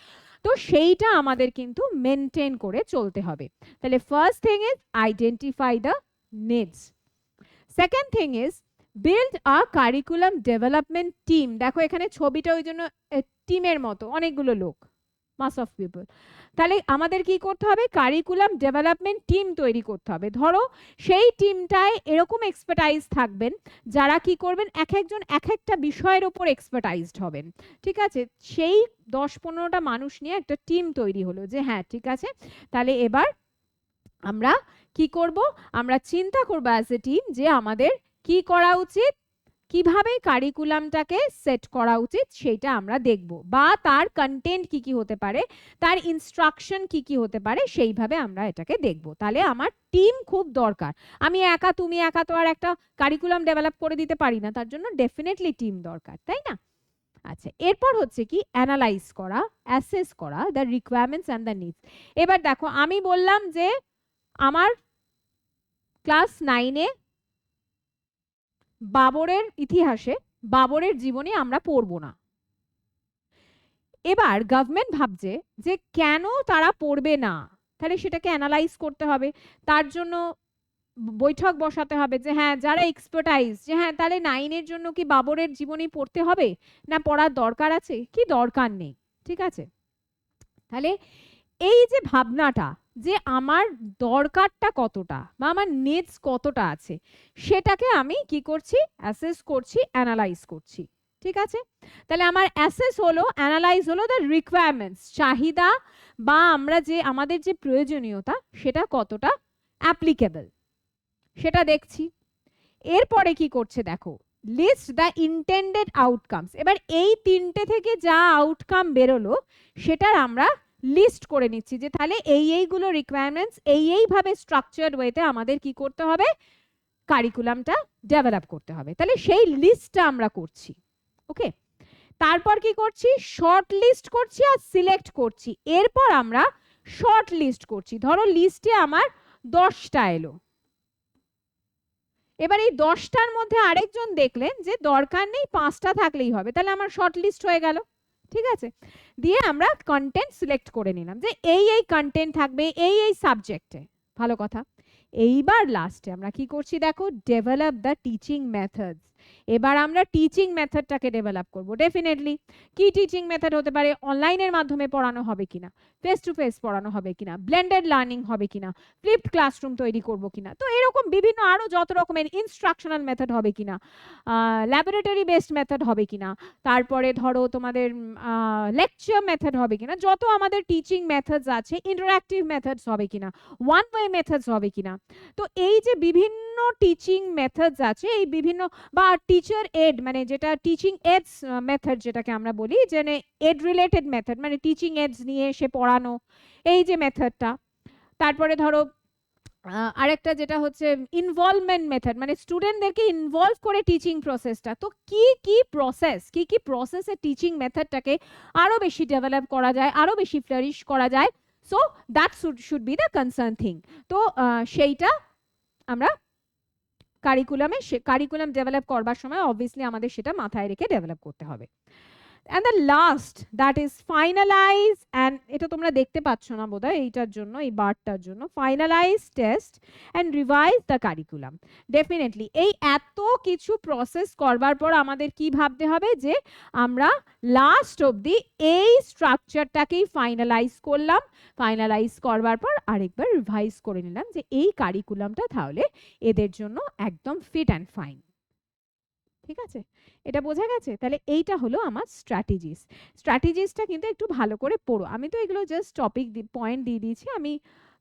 তো সেইটা আমাদের কিন্তু মেনটেন করে চলতে হবে। তাহলে first thing is identify the needs. Second thing is build a curriculum development team. দেখো এখানে ছবিটা ওই জন্য টিমের মতো, অনেকগুলো লোক, মাস অফ পিপল। তাহলে আমাদের কি করতে হবে, কারিকুলাম ডেভেলপমেন্ট টিম তৈরি করতে হবে। ধরো সেই টিমটায় এরকম এক্সপার্টাইজ থাকবেন যারা কি করবেন, এক একজন এক একটা বিষয়ের উপর এক্সপার্টাইজড হবেন, ঠিক আছে। সেই 10 15টা মানুষ নিয়ে একটা টিম তৈরি হলো যে হ্যাঁ ঠিক আছে, তাহলে এবার আমরা কি করব, আমরা চিন্তা করব অ্যাজ এ টিম যে আমাদের কি করা উচিত, কিভাবে কারিকুলামটাকে সেট করা উচিত সেটা আমরা দেখব, বা তার কন্টেন্ট কি কি হতে পারে, তার ইনস্ট্রাকশন কি কি হতে পারে, সেইভাবে আমরা এটাকে দেখব। তাহলে আমার টিম খুব দরকার। আমি একা, তুমি একা তো আর একটা কারিকুলাম ডেভেলপ করে দিতে পারি না, তার জন্য ডেফিনেটলি টিম দরকার, তাই না? আচ্ছা, এরপর হচ্ছে কি অ্যানালাইজ করা, অ্যাসেস করা the requirements and the needs. এবার দেখো আমি বললাম যে আমার ক্লাস 9-এ বাবরের ইতিহাসে, বাবরের জীবনী আমরা পড়বো না। এবার গভর্নমেন্ট ভাবছে যে কেন তারা পড়বে না, তাহলে সেটাকে অ্যানালাইজ করতে হবে। তার জন্য বৈঠক বসাতে হবে যে হ্যাঁ যারা এক্সপার্টাইজ, যে হ্যাঁ তাহলে 9 এর জন্য কি বাবরের জীবনী পড়তে হবে, না পড়ার দরকার আছে কি দরকার নেই। ঠিক আছে, তাহলে এই যে ভাবনাটা যে আমার দরকারটা কতটা বা আমার নিডস কতটা আছে, সেটাকে আমি কি করছি, অ্যাসেস করছি, অ্যানালাইজ করছি। ঠিক আছে, তাহলে আমার অ্যাসেস হলো, অ্যানালাইজ হলো দ্য রিকোয়ারমেন্টস, চাহিদা বা আমরা যে আমাদের যে প্রয়োজনীয়তা সেটা কতটা অ্যাপ্লিকেবল সেটা দেখছি। এরপরে কি করছে দেখো, লিস্ট দ্য ইন্টেন্ডেড আউটকামস। এবার এই তিনটে থেকে যা আউটকাম বেরোলো সেটার আমরা লিস্ট করে নিচ্ছি যে তাহলে এইগুলো রিকোয়ারমেন্টস, এইভাবে স্ট্রাকচার্ড ওয়েতে আমাদের কি করতে হবে, কারিকুলামটা ডেভেলপ করতে হবে। তাহলে সেই লিস্টটা আমরা করছি। ওকে, তারপর কি করছি, শর্ট লিস্ট করছি আর সিলেক্ট করছি। এরপর আমরা শর্ট লিস্ট করছি। ধরো লিস্টে আমার 10টা এলো, এবার এই 10টার মধ্যে আরেকজন দেখলেন যে দরকার নেই, 5টা থাকলেই হবে, তাহলে আমার শর্ট লিস্ট হয়ে গেল। ঠিক আছে, দিয়ে আমরা কন্টেন্ট সিলেক্ট করে নিলাম যে এই কন্টেন্ট থাকবে এই সাবজেক্টে। ভালো কথা। এইবার লাস্টে আমরা কি করছি দেখো, ডেভেলপ দ্য টিচিং মেথডস। এবার আমরা টিচিং মেথডটাকে ডেভেলপ করব। ডেফিনেটলি কি টিচিং মেথড হতে পারে, অনলাইনের মাধ্যমে পড়ানো হবে কিনা, ফেস টু ফেস পড়ানো হবে কিনা, ব্লেন্ডেড লার্নিং হবে কিনা, ফ্লিপড ক্লাসরুম তৈরি করব কিনা, তো এরকম বিভিন্ন আরো যত রকমের ইনস্ট্রাকশনাল মেথড হবে কিনা, ল্যাবরেটরি বেসড মেথড হবে কিনা, তারপরে ধরো তোমাদের লেকচার মেথড হবে কিনা, যত আমাদের টিচিং মেথডস আছে, ইন্টারঅ্যাক্টিভ মেথডস হবে কিনা, ওয়ান ওয়ে মেথডস হবে কিনা। তো এই যে বিভিন্ন টিচিং মেথডস আছে, এই বিভিন্ন বা টিচার এড মানে যেটা টিচিং এডস মেথড যেটাকে আমরা বলি, যে এড রিলেটেড মেথড মানে টিচিং এডস নিয়ে এসে পড়ানো, এই যে মেথডটা। তারপরে ধরো আরেকটা যেটা হচ্ছে ইনভলভমেন্ট মেথড, মানে স্টুডেন্টদেরকে ইনভলভ করে টিচিং প্রসেসটা। তো কি প্রসেসে টিচিং মেথডটাকে আরো বেশি ডেভেলপ করা যায়, আরো বেশি ফ্লারিশ করা যায়। So that should be the concern thing. তো সেইটা আমরা কারিকুলাম ডেভেলপ করবার সময় অবভিয়াসলি আমাদের সেটা মাথায় রেখে ডেভেলপ করতে হবে। and the last that is finalize, and এটা তোমরা দেখতে পাচ্ছ না বোধহয় এইটার জন্য, এই বারটার জন্য, finalize test and revise the curriculum. Definitely এই এত কিছু প্রসেস করবার পর আমাদের কি ভাবতে হবে যে আমরা লাস্ট অবধি এই স্ট্রাকচারটাকেই ফাইনালাইজ করলাম, ফাইনালাইজ করবার পর আরেকবার রিভাইজ করে নিলাম যে এই কারিকুলামটা তাহলে এদের জন্য একদম ফিট অ্যান্ড ফাইন। ঠিক আছে, এটা বোঝা গেছে? তাহলে এইটা হলো আমার স্ট্র্যাটেজিসটা কিন্তু একটু ভালো করে পড়ো। আমি তো এগুলো জাস্ট টপিক পয়েন্ট দিয়ে দিয়েছি, আমি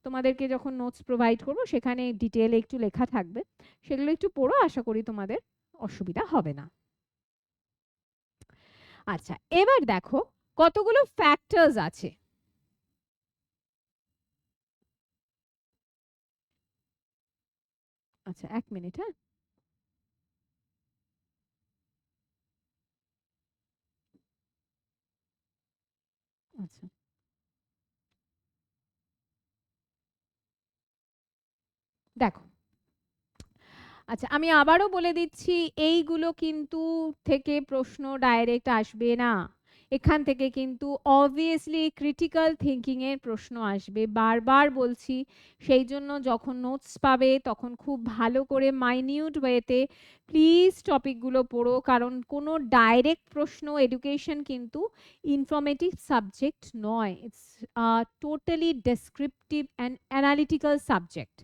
তোমাদেরকে যখন নোটস প্রোভাইড করব সেখানে ডিটেলে একটু লেখা থাকবে, সেগুলো একটু পড়ো, আশা করি তোমাদের অসুবিধা হবে না। আচ্ছা, এবার দেখো কতগুলো ফ্যাক্টরস আছে। আচ্ছা, 1 মিনিট। হ্যাঁ, আচ্ছা দেখো, আচ্ছা আমি আবারও বলে দিচ্ছি, এইগুলো কিন্তু থেকে প্রশ্ন ডাইরেক্ট আসবে না। এখান থেকে কিন্তু অবভিয়াসলি ক্রিটিক্যাল থিঙ্কিং এর প্রশ্ন আসবে, বারবার বলছি। সেই জন্য যখন নোটস পাবে তখন খুব ভালো করে মাইনিউট ওয়েতে প্লিজ টপিকগুলো পড়ো, কারণ কোনো ডাইরেক্ট প্রশ্ন এডুকেশন কিন্তু ইনফরমেটিভ সাবজেক্ট নয়, it's totally descriptive and analytical subject.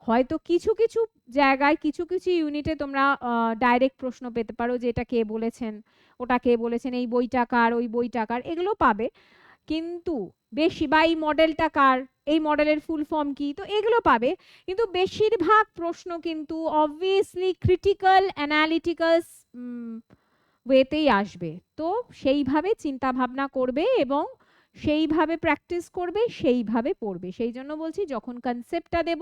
হয়তো কিছু কিছু জায়গায় কিছু কিছু ইউনিটে তোমরা ডাইরেক্ট প্রশ্ন পেতে পারো যে এটা কে বলেছেন, ওটা কে বলেছেন, এই বইটা কার, ওই বইটা কার, এগুলো পাবে। কিন্তু বেশি বা এই মডেলটা কার, এই মডেলের ফুল ফর্ম কি, তো এগুলো পাবে। কিন্তু বেশিরভাগ প্রশ্ন কিন্তু অবভিয়াসলি ক্রিটিক্যাল অ্যানালিটিক্যাল ওয়েতেই আসবে। তো সেইভাবে চিন্তা ভাবনা করবে এবং সেইভাবে প্র্যাকটিস করবে, সেইভাবে পড়বে। সেই জন্য বলছি যখন কনসেপ্টটা দেব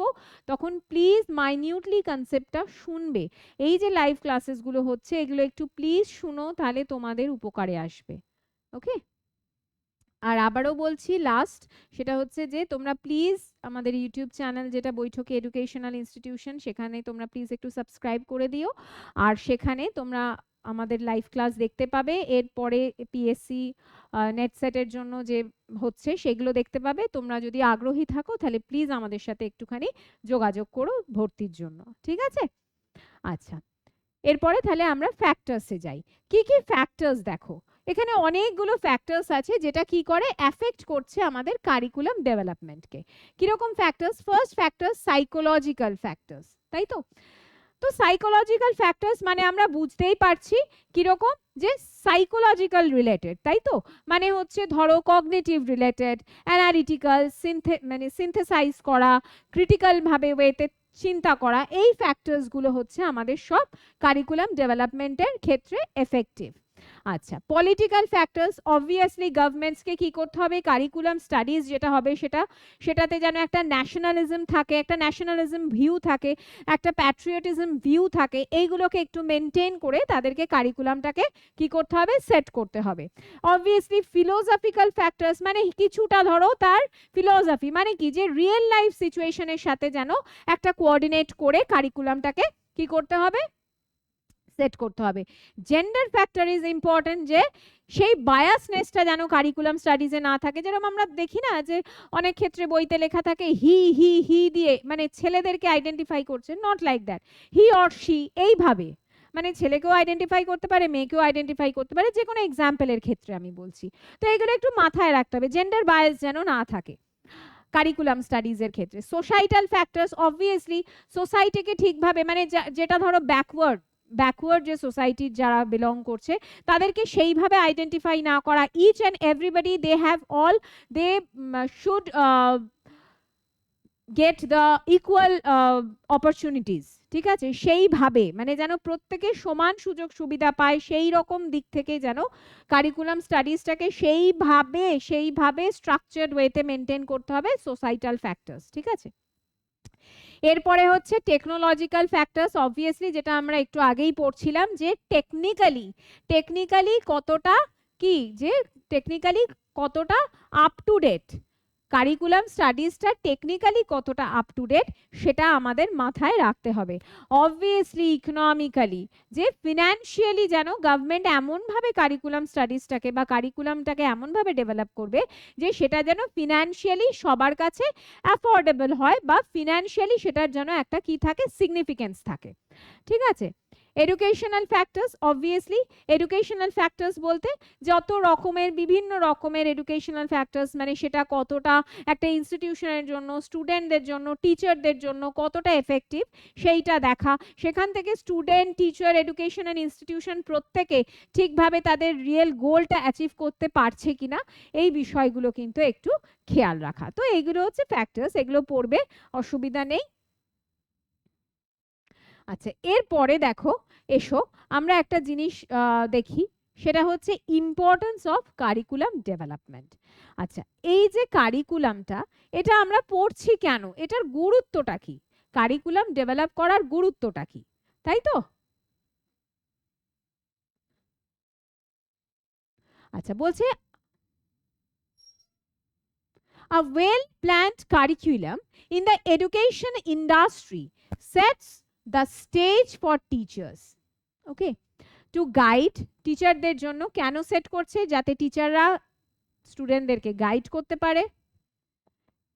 তখন প্লিজ মাইনিউটলি কনসেপ্টটা শুনবে। এই যে লাইভ ক্লাসেসগুলো হচ্ছে এগুলো একটু প্লিজ শুনো, তাহলে তোমাদের উপকারে আসবে। ওকে, আর আবারও বলছি লাস্ট, সেটা হচ্ছে যে তোমরা প্লিজ আমাদের ইউটিউব চ্যানেল যেটা বৈঠকি এডুকেশনাল ইনস্টিটিউশন, সেখানে তোমরা প্লিজ একটু সাবস্ক্রাইব করে দিও। আর সেখানে তোমরা আমাদের লাইভ ক্লাস দেখতে পাবে, এরপরে পিএসসি নেট সেটের জন্য যে হচ্ছে সেগুলো দেখতে পাবে। তোমরা যদি আগ্রহী থাকো তাহলে প্লিজ আমাদের সাথে একটুখানি যোগাযোগ করো ভর্তির জন্য, ঠিক আছে? আচ্ছা, এরপরে তাহলে আমরা ফ্যাক্টরসে যাই। কি কি ফ্যাক্টরস দেখো, এখানে অনেকগুলো ফ্যাক্টরস আছে যেটা কি করে এফেক্ট করছে আমাদের কারিকুলাম ডেভেলপমেন্টকে। কিরকম factors? First factor psychological factors, তাই তো? তো সাইকোলজিক্যাল ফ্যাক্টরস মানে আমরা বুঝতেই পারছি কিরকম, যে সাইকোলজিক্যাল রিলেটেড, তাই তো? মানে হচ্ছে ধরো কগনিটিভ রিলেটেড, অ্যানালিটিক্যাল, মানে সিনথেসাইজ করা, ক্রিটিক্যাল ভাবে ওয়েতে চিন্তা করা, এই ফ্যাক্টরস গুলো হচ্ছে আমাদের সব কারিকুলাম ডেভেলপমেন্টের ক্ষেত্রে এফেক্টিভ। আচ্ছা, পলিটিক্যাল ফ্যাক্টরস, অবভিয়াসলি গভর্নমেন্টসকে কি করতে হবে, কারিকুলাম স্টাডিজ যেটা হবে সেটাতে যেন একটা ন্যাশনালিজম থাকে, একটা ন্যাশনালিজম ভিউ থাকে, একটা প্যাট্রিয়টিজম ভিউ থাকে, এইগুলোকে একটু মেনটেন করে তাদেরকে কারিকুলামটাকে কি করতে হবে, সেট করতে হবে। অবভিয়াসলি ফিলোসফিক্যাল ফ্যাক্টরস, মানে কিছুটা ধরো তার ফিলোসফি, মানে কি, যে রিয়েল লাইফ সিচুয়েশনের সাথে যেন একটা কোঅর্ডিনেট করে কারিকুলামটাকে কি করতে হবে, সেট করতে হবে। জেন্ডার ফ্যাক্টর ইজ ইম্পর্টেন্ট, যে সেই বায়াসনেসটা যেন কারিকুলাম স্টাডিজে না থাকে। যেরকম আমরা দেখি না যে অনেক ক্ষেত্রে বইতে লেখা থাকে হি হি হি দিয়ে মানে ছেলেদেরকে আইডেন্টিফাই করছে, not like that, he or she এইভাবে, মানে ছেলেকেও আইডেন্টিফাই করতে পারে, মেয়েকেও আইডেন্টিফাই করতে পারে, যে কোনো এক্সাম্পলের ক্ষেত্রে আমি বলছি। তো এগুলো একটু মাথায় রাখতে হবে, জেন্ডার বায়াস যেন না থাকে কারিকুলাম স্টাডিজের ক্ষেত্রে। সোসাইটাল ফ্যাক্টরস, অবভিয়াসলি সোসাইটিকে ঠিকভাবে, মানে যেটা ধরো ব্যাকওয়ার্ড যে সোসাইটির যারা বিলং করছে তাদেরকে সেইভাবে আইডেন্টিফাই না করা। Each and everybody they have all, they should get the equal opportunities, ঠিক আছে? সেইভাবে মানে যেন প্রত্যেকে সমান সুযোগ সুবিধা পায়, সেই রকম দিক থেকে যেন কারিকুলাম স্টাডিজটাকে সেইভাবে স্ট্রাকচার্ড ওয়েতে মেনটেন করতে হবে। সোসাইটাল ফ্যাক্টরস, ঠিক আছে? এরপরে হচ্ছে টেকনোলজিক্যাল ফ্যাক্টরস, অবভিয়াসলি যেটা আমরা একটু আগেই পড়ছিলাম, যে টেকনিক্যালি কতটা কি, যে টেকনিক্যালি কতটা আপ টু ডেট, কারিকুলাম স্টাডিজটা টেকনিক্যালি কতটা আপ টু ডেট সেটা আমাদের মাথায় রাখতে হবে। অবভিয়াসলি ইকোনমিক্যালি, যে ফিনান্সিয়ালি যেন গভর্নমেন্ট এমনভাবে কারিকুলাম স্টাডিজটাকে বা কারিকুলামটাকে এমনভাবে ডেভেলপ করবে যে সেটা যেন ফিনান্সিয়ালি সবার কাছে অ্যাফোর্ডেবল হয়, বা ফিনান্সিয়ালি সেটার যেন একটা কি থাকে, সিগনিফিকেন্স থাকে, ঠিক আছে? Educational factors, obviously educational factors বলতে যত রকমের বিভিন্ন রকমের এডুকেশনাল ফ্যাক্টরস, মানে সেটা কতটা একটা ইনস্টিটিউশনের জন্য, স্টুডেন্টদের জন্য, টিচারদের জন্য কতটা এফেক্টিভ সেইটা দেখা। সেখান থেকে স্টুডেন্ট, টিচার, এডুকেশনাল ইনস্টিটিউশন প্রত্যেকে ঠিকভাবে তাদের রিয়েল গোলটা অ্যাচিভ করতে পারছে কিনা, এই বিষয়গুলো কিন্তু একটু খেয়াল রাখা। তো এইগুলো হচ্ছে ফ্যাক্টরস, এগুলো পড়বে, অসুবিধা নেই। আচ্ছা, এরপরে দেখো, এসো আমরা একটা জিনিস দেখি, সেটা হচ্ছে ইম্পর্টেন্স অফ কারিকুলাম ডেভেলপমেন্ট। আচ্ছা, এই যে কারিকুলামটা, এটা আমরা পড়ছি কেন, এটার গুরুত্বটা কি, কারিকুলাম ডেভেলপ করার গুরুত্বটা কি, তাই তো? আচ্ছা, বলছে a well planned curriculum in the education industry sets the stage for teachers, okay, to guide, টিচারদের জন্য কেন সেট করছে, যাতে টিচাররা স্টুডেন্টদেরকে গাইড করতে পারে,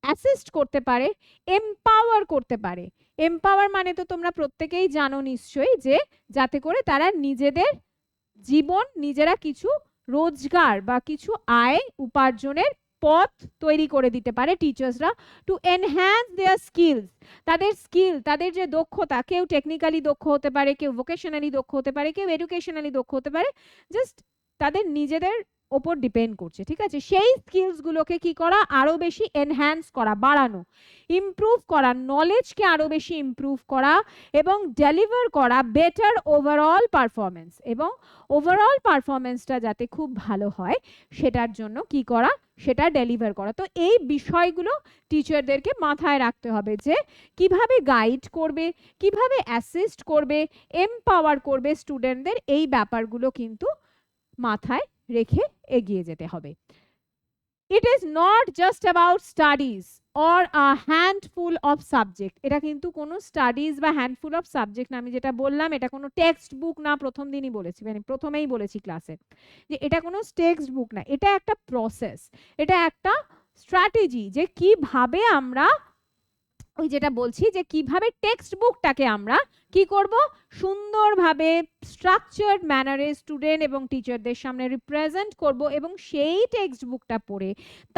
অ্যাসিস্ট করতে পারে, এমপাওয়ার করতে পারে। এমপাওয়ার মানে তো তোমরা প্রত্যেকেই জানো নিশ্চয়ই, যে যাতে করে তারা নিজেদের জীবন, নিজেরা কিছু রোজগার বা কিছু আয় উপার্জনের পথ তৈরি করে দিতে পারে টিচার্সরা, টু এনহ্যান্স দেয়ার স্কিলস, তাদের স্কিল, তাদের যে দক্ষতা, কেউ টেকনিক্যালি দক্ষ হতে পারে, কেউ ভোকেশনালি দক্ষ হতে পারে, কেউ এডুকেশনালি দক্ষ হতে পারে, জাস্ট তাদের নিজেদের ওপর ডিপেন্ড করছে, ঠিক আছে? সেই স্কিলস গুলোকে কি করা, আরো বেশি এনহ্যান্স করা, বাড়ানো, ইমপ্রুভ করা, নলেজকে আরো বেশি ইমপ্রুভ করা, এবং ডেলিভার করা বেটার ওভারঅল পারফরমেন্স, এবং ওভারঅল পারফরমেন্সটা যাতে খুব ভালো হয় সেটার জন্য কি করা, সেটা ডেলিভার করা। তো এই বিষয়গুলো টিচারদেরকে মাথায় রাখতে হবে, যে কিভাবে গাইড করবে, কিভাবে অ্যাসিস্ট করবে, এমপাওয়ার করবে স্টুডেন্টদের, এই ব্যাপারগুলো কিন্তু মাথায় রেখে এগিয়ে যেতে হবে। It is not just about studies or a handful of subject. এটা কিন্তু কোনো স্টাডিজ বা হ্যান্ডফুল অফ সাবজেক্ট না, আমি যেটা বললাম এটা কোনো টেক্সট বুক না, প্রথম দিনই বলেছি, মানে প্রথমেই বলেছি ক্লাসে যে এটা কোনো টেক্সট বুক না, এটা একটা প্রসেস, এটা একটা স্ট্র্যাটেজি যে কিভাবে আমরা ওই যেটা বলছি যে কিভাবে টেক্সট বুকটাকে আমরা কি করব, সুন্দরভাবে স্ট্রাকচার্ড ম্যানারে স্টুডেন্ট এবং টিচারদের সামনে রিপ্রেজেন্ট করব, এবং সেই টেক্সট বুকটা পড়ে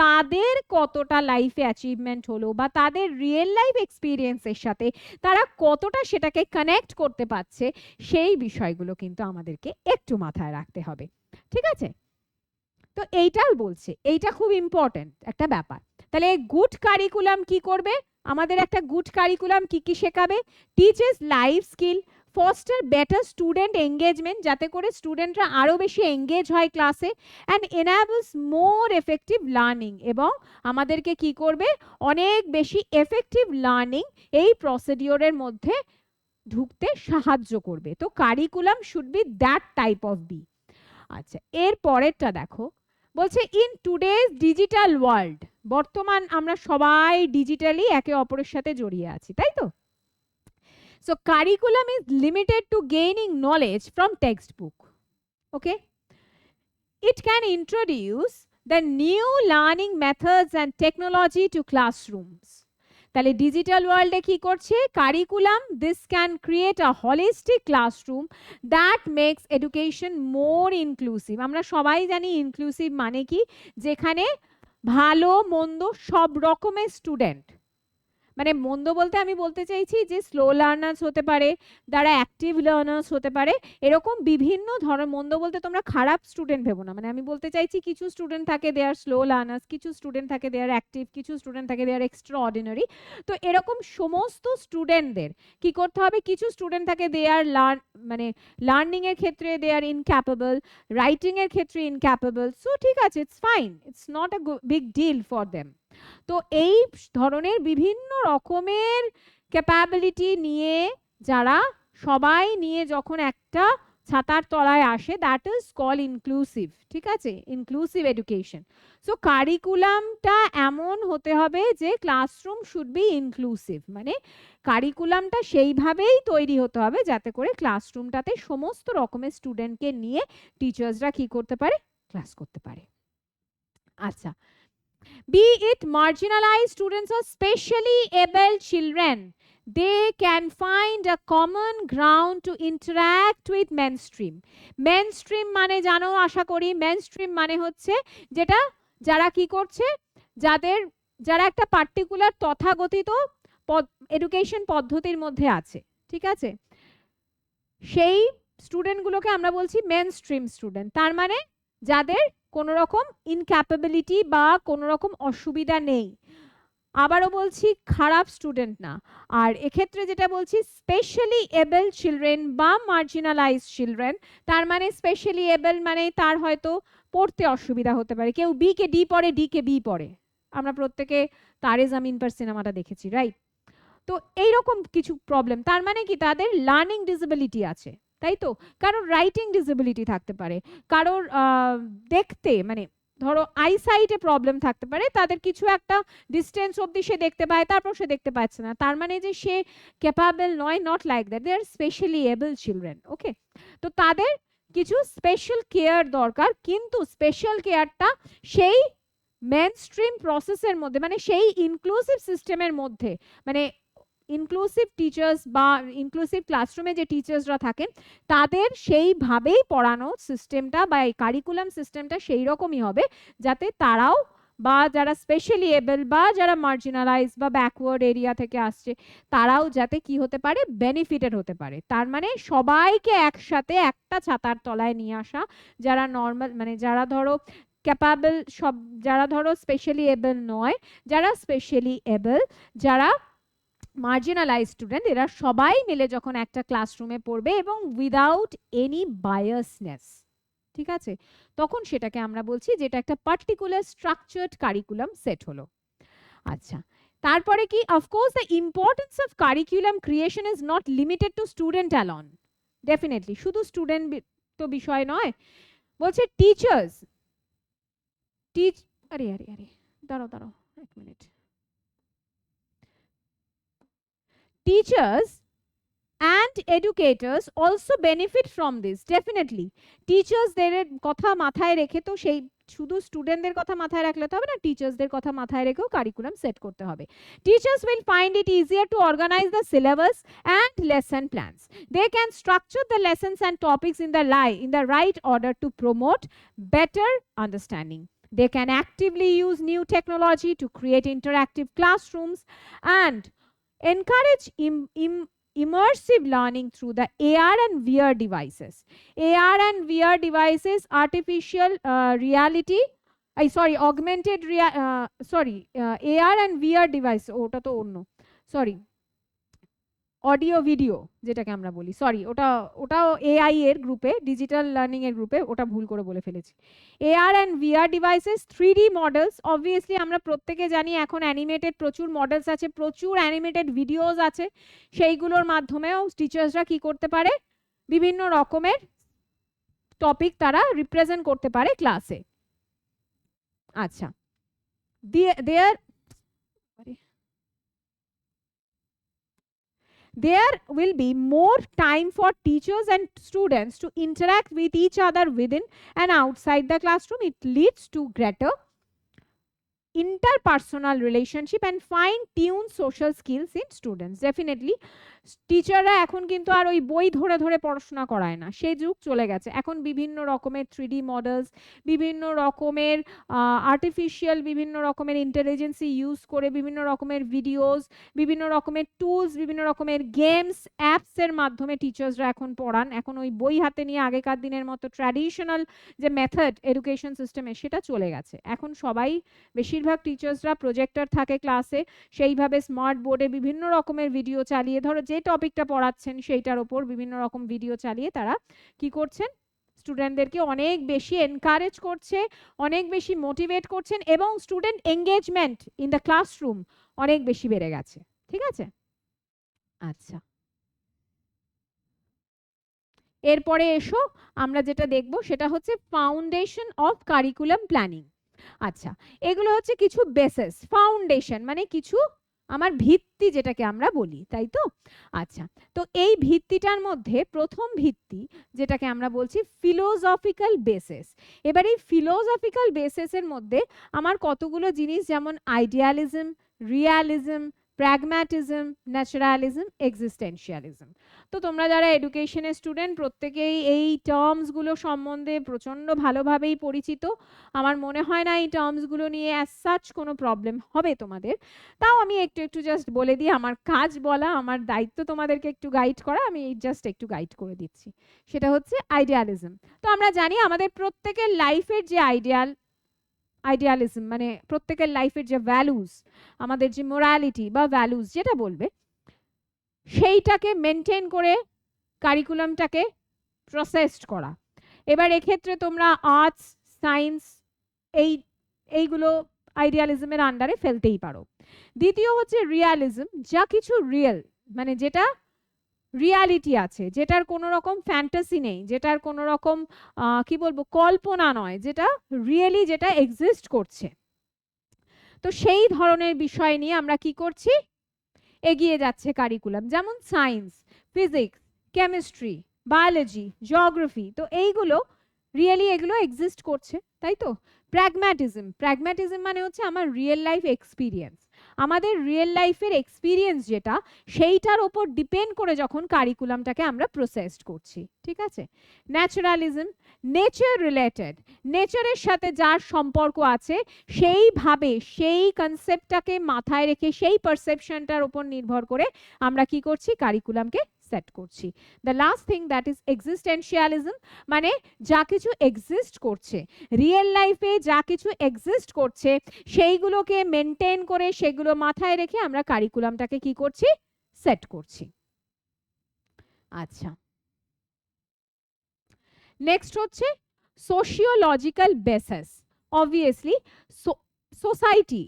তাদের কতটা লাইফে অ্যাচিভমেন্ট হলো বা তাদের রিয়েল লাইফ এক্সপিরিয়েন্সের সাথে তারা কতটা সেটাকে কানেক্ট করতে পারছে, সেই বিষয়গুলো কিন্তু আমাদেরকে একটু মাথায় রাখতে হবে। ঠিক আছে, তো এইটাও বলছে, এইটা খুব ইম্পর্টেন্ট একটা ব্যাপার। তাহলে গুড কারিকুলাম কি করবে, আমাদের একটা গুড কারিকুলাম কি কি শেখাবে, teaches life skill, foster better student engagement, যাতে করে স্টুডেন্টরা আরো বেশি এঙ্গেজ হয় ক্লাসে, and enables more effective learning, এবং আমাদেরকে কি করবে, অনেক বেশি এফেক্টিভ লার্নিং এই প্রসিডিওরের মধ্যে ঢুকতে সাহায্য করবে। তো curriculum should be that type of be. আচ্ছা, এর পরেরটা দেখো, বলছে ইন টুডেজ ডিজিটাল ওয়ার্ল্ড, বর্তমান আমরা সবাই ডিজিটালি একে অপরের সাথে জড়িয়ে আছি, তাই তো? So curriculum is limited to gaining knowledge from text book. Okay, it can introduce the new learning methods and technology to classrooms. তাহলে ডিজিটাল ওয়ার্ল্ডে কি করছে curriculum, this can create a holistic classroom that makes education more inclusive. আমরা সবাই জানি inclusive মানে কি, যেখানে ভালো মন্দ সব রকমের স্টুডেন্ট, মানে মন্দ বলতে আমি বলতে চাইছি যে স্লো লার্নার্স হতে পারে, যারা অ্যাক্টিভ লার্নার্স হতে পারে, এরকম বিভিন্ন ধরনের, মন্দ বলতে তোমরা খারাপ স্টুডেন্ট ভেবো না, মানে আমি বলতে চাইছি কিছু স্টুডেন্ট থাকে দে আর স্লো লার্নার্স, কিছু স্টুডেন্ট থাকে দে আর অ্যাক্টিভ, কিছু স্টুডেন্ট থাকে দে আর এক্সট্রা অর্ডিনারি। তো এরকম সমস্ত স্টুডেন্টদের কি করতে হবে, কিছু স্টুডেন্ট থাকে দে আর মানে লার্নিং এর ক্ষেত্রে দে আর ইনক্যাপেবল, রাইটিং এর ক্ষেত্রে ইনক্যাপেবল, সো ঠিক আছে, it's fine, it's not a big deal for them. তো এই ধরনের বিভিন্ন রকমের ক্যাপাবিলিটি নিয়ে যারা সবাই নিয়ে যখন একটা ছাতার তলায় আসে, দ্যাট ইজ কল ইনক্লুসিভ। ঠিক আছে, ইনক্লুসিভ এডুকেশন। সো কারিকুলামটা এমন হতে হবে যে ক্লাসরুম শুড বি ইনক্লুসিভ, মানে কারিকুলামটা সেইভাবেই তৈরি হতে হবে যাতে করে ক্লাসরুমটাতে সমস্ত রকমের স্টুডেন্টকে নিয়ে টিচার্সরা কি করতে পারে, ক্লাস করতে পারে। আচ্ছা, be it marginalized students or specially able children, they can find a common ground to interact with mainstream. Mainstream মানে জানো আশা করি, mainstream মানে হচ্ছে যেটা যারা কি করছে, যারা একটা পার্টিকুলার তথাকথিত এডুকেশন পদ্ধতির মধ্যে আছে, ঠিক আছে, সেই স্টুডেন্টগুলোকে আমরা বলছি মেনস্ট্রিম স্টুডেন্ট। তার মানে যাদের কোনো রকম ইনক্যাপাবিলিটি বা কোনো রকম অসুবিধা নেই, আবারও বলছি খারাপ স্টুডেন্ট না। আর এক্ষেত্রে যেটা বলছি স্পেশালি এবল চিলড্রেন বা মার্জিনালাইজ চিলড্রেন, তার মানে স্পেশালি এবল মানে তার হয়তো পড়তে অসুবিধা হতে পারে, কেউ বি কে ডি পড়ে, ডি কে বি পড়ে, আমরা প্রত্যেকে তারে জামিন পার সিনেমাটা দেখেছি, রাইট? তো এইরকম কিছু প্রবলেম, তার মানে কি তাদের লার্নিং ডিসেবিলিটি আছে, তাই তো? কারোর রাইটিং ডিসেবিলিটি থাকতে পারে, কারোর দেখতে মানে ধরো আইসাইটে প্রবলেম থাকতে পারে, তাদের কিছু একটা ডিস্টেন্স অবধি সে দেখতে পায়, তারপর সে দেখতে পাচ্ছে না, তার মানে যে সে ক্যাপাবল নয়, not like that, they are specially abled children. Okay, তো তাদের কিছু স্পেশাল কেয়ার দরকার, কিন্তু স্পেশাল কেয়ারটা সেই মেনস্ট্রিম প্রসেসের মধ্যে, মানে সেই ইনক্লুসিভ সিস্টেমের মধ্যে, মানে ইনক্লুসিভ টিচার্স বা ইনক্লুসিভ ক্লাসরুমে যে টিচার্সরা থাকেন তাদের সেইভাবেই পড়ানো সিস্টেমটা বা এই কারিকুলাম সিস্টেমটা সেই রকমই হবে যাতে তারাও বা যারা স্পেশালি এবল বা যারা মার্জিনালাইজ বা ব্যাকওয়ার্ড এরিয়া থেকে আসছে তারাও যাতে কি হতে পারে, বেনিফিটেড হতে পারে। তার মানে সবাইকে একসাথে একটা ছাতার তলায় নিয়ে আসা, যারা নর্মাল মানে যারা ধরো ক্যাপাবল, সব যারা ধরো স্পেশালি এবল নয়, যারা স্পেশালি এবল, যারা মার্জিনালাইজ স্টুডেন্ট, এরা সবাই মিলে যখন একটা ক্লাসরুমে পড়বে এবং উইদাউট এনি বায়াসনেস, ঠিক আছে, তখন সেটাকে আমরা বলছি যেটা একটা পার্টিকুলার স্ট্রাকচার্ড কারিকুলাম সেট হলো। আচ্ছা, তারপরে কি, of course the importance of curriculum creation is not limited to student alone. Definitely শুধু স্টুডেন্ট তো বিষয় নয়, বলছে টিচার্স আরে আরে আরে দাঁড়াও দাঁড়াও এক minute. Teachers and educators also benefit from this definitely. Teachers দের কথা মাথায় রেখে তো সেই শুধু স্টুডেন্টদের কথা মাথায় রাখলে তো হবে না, টিচার্সদের কথা মাথায় রেখেও কারিকুলাম সেট করতে হবে। Teachers will find it easier to organize the syllabus and lesson plans. They can structure the lessons and topics in the right order to promote better understanding. They can actively use new technology to create interactive classrooms and encourage immersive learning through the AR and VR devices. AR and VR devices, artificial reality, augmented AR and VR device, ওটা তো অন্য, sorry audio video যেটাকে আমরা বলি, sorry ওটাও AI এর গ্রুপে, digital learning এর গ্রুপে, ওটা ভুল করে বলে ফেলেছি। AR and VR devices, 3D models, obviously আমরা প্রত্যেকে জানি এখন অ্যানিমেটেড প্রচুর মডেলস আছে, প্রচুর অ্যানিমেটেড ভিডিওস আছে, সেইগুলোর মাধ্যমেও টিচার্সরা কি করতে পারে, বিভিন্ন রকমের টপিক তারা রিপ্রেজেন্ট করতে পারে ক্লাসে। আচ্ছা, there will be more time for teachers and students to interact with each other within and outside the classroom. It leads to greater interpersonal relationship and fine tune social skills in students. Definitely টিচাররা এখন কিন্তু আর ওই বই ধরে ধরে পড়াশোনা করায় না, সেই যুগ চলে গেছে। এখন বিভিন্ন রকমের 3D মডেলস, বিভিন্ন রকমের আর্টিফিশিয়াল, বিভিন্ন রকমের ইন্টেলিজেন্সি ইউজ করে বিভিন্ন রকমের ভিডিওস, বিভিন্ন রকমের টুলস, বিভিন্ন রকমের গেমস, অ্যাপসের মাধ্যমে টিচার্সরা এখন পড়ান। এখন ওই বই হাতে নিয়ে আগেকার দিনের মতো ট্র্যাডিশনাল যে মেথড এডুকেশন সিস্টেমে সেটা চলে গেছে। এখন সবাই, বেশিরভাগ টিচার্সরা প্রজেক্টর থাকে ক্লাসে, সেইভাবে স্মার্ট বোর্ডে বিভিন্ন রকমের ভিডিও চালিয়ে, ধরো যে টপিকটা পড়াচ্ছেন সেইটার ওপর বিভিন্ন রকম ভিডিও চালিয়ে তারা কি করছেন, স্টুডেন্টদেরকে অনেক বেশি এনকারেজ করছে, অনেক বেশি মোটিভেট করছেন, এবং student engagement in the classroom অনেক বেশি বেড়ে গেছে। ঠিক আছে, আচ্ছা এরপরে এসো আমরা যেটা দেখব সেটা হচ্ছে ফাউন্ডেশন অফ কারিকুলাম প্ল্যানিং। আচ্ছা, এগুলো হচ্ছে কিছু বেসিস, ফাউন্ডেশন মানে কিছু আমার ভিত্তি যেটাকে আমরা বলি, তাই তো? আচ্ছা, তো এই ভিত্তিটার মধ্যে প্রথম ভিত্তি যেটাকে আমরা বলছি ফিলোসফিক্যাল বেসিস। এবার এই ফিলোসফিক্যাল বেসিসের মধ্যে আমার কতগুলো জিনিস, যেমন idealism, realism, pragmatism, naturalism, existentialism. তো তোমরা যারা এডুকেশনের স্টুডেন্ট প্রত্যেকেই এই টার্মসগুলো সম্বন্ধে প্রচণ্ড ভালোভাবেই পরিচিত। আমার মনে হয় না এই টার্মসগুলো নিয়ে অ্যাজ সাচ কোনো প্রবলেম হবে তোমাদের। তাও আমি একটু একটু জাস্ট বলে দিই, আমার কাজ বলা, আমার দায়িত্ব তোমাদেরকে একটু গাইড করা, আমি জাস্ট একটু গাইড করে দিচ্ছি। সেটা হচ্ছে আইডিয়ালিজম। তো আমরা জানি আমাদের প্রত্যেকের লাইফের যে আইডিয়ালিজম মানে প্রত্যেকের লাইফের যে ভ্যালুস, আমাদের যে মোরালিটি বা ভ্যালুস যেটা বলবে, সেইটাকে মেনটেন করে কারিকুলামটাকে প্রসেসড করা। এবার এক্ষেত্রে তোমরা আর্টস, সায়েন্স এইগুলো আইডিয়ালিজমের আন্ডারে ফেলতেই পারো। দ্বিতীয় হচ্ছে রিয়ালিজম, যা কিছু রিয়েল মানে যেটা রিয়ালিটি আছে, যেটার কোনো রকম ফ্যান্টাসি নেই, যেটার কোনো রকম কি বলবো কল্পনা নয়, যেটা রিয়েলি যেটা এক্সিস্ট করছে। তো সেই ধরনের বিষয় নিয়ে আমরা কি করছি, এগিয়ে যাচ্ছে কারিকুলাম। যেমন science, physics, chemistry, biology, geography, তো এইগুলো রিয়েলি এগুলো এক্সিস্ট করছে, তাই তো? প্র্যাগম্যাটিজম মানে হচ্ছে আমার রিয়েল লাইফ এক্সপিরিয়েন্স, আমাদের রিয়েল লাইফের এক্সপিরিয়েন্স যেটা, সেইটার ওপর ডিপেন্ড করে যখন কারিকুলামটাকে আমরা প্রসেসড করছি। ঠিক আছে। ন্যাচারালিজম, নেচার রিলেটেড, নেচারের সাথে যার সম্পর্ক আছে সেইভাবে সেই কনসেপ্টটাকে মাথায় রেখে সেই পারসেপশনটার উপর নির্ভর করে আমরা কি করছি, কারিকুলামকে সেট করছি। The last thing that is existentialism, মানে যা কিছু এক্সিস্ট করছে রিয়েল লাইফে, যা কিছু এক্সিস্ট করছে সেইগুলোকে মেনটেন করে সেগুলো মাথায় রেখে আমরা কারিকুলামটাকে কি করছি, সেট করছি। আচ্ছা, নেক্সট হচ্ছে সোশিওলজিক্যাল বেসিস। অবভিয়াসলি সোসাইটি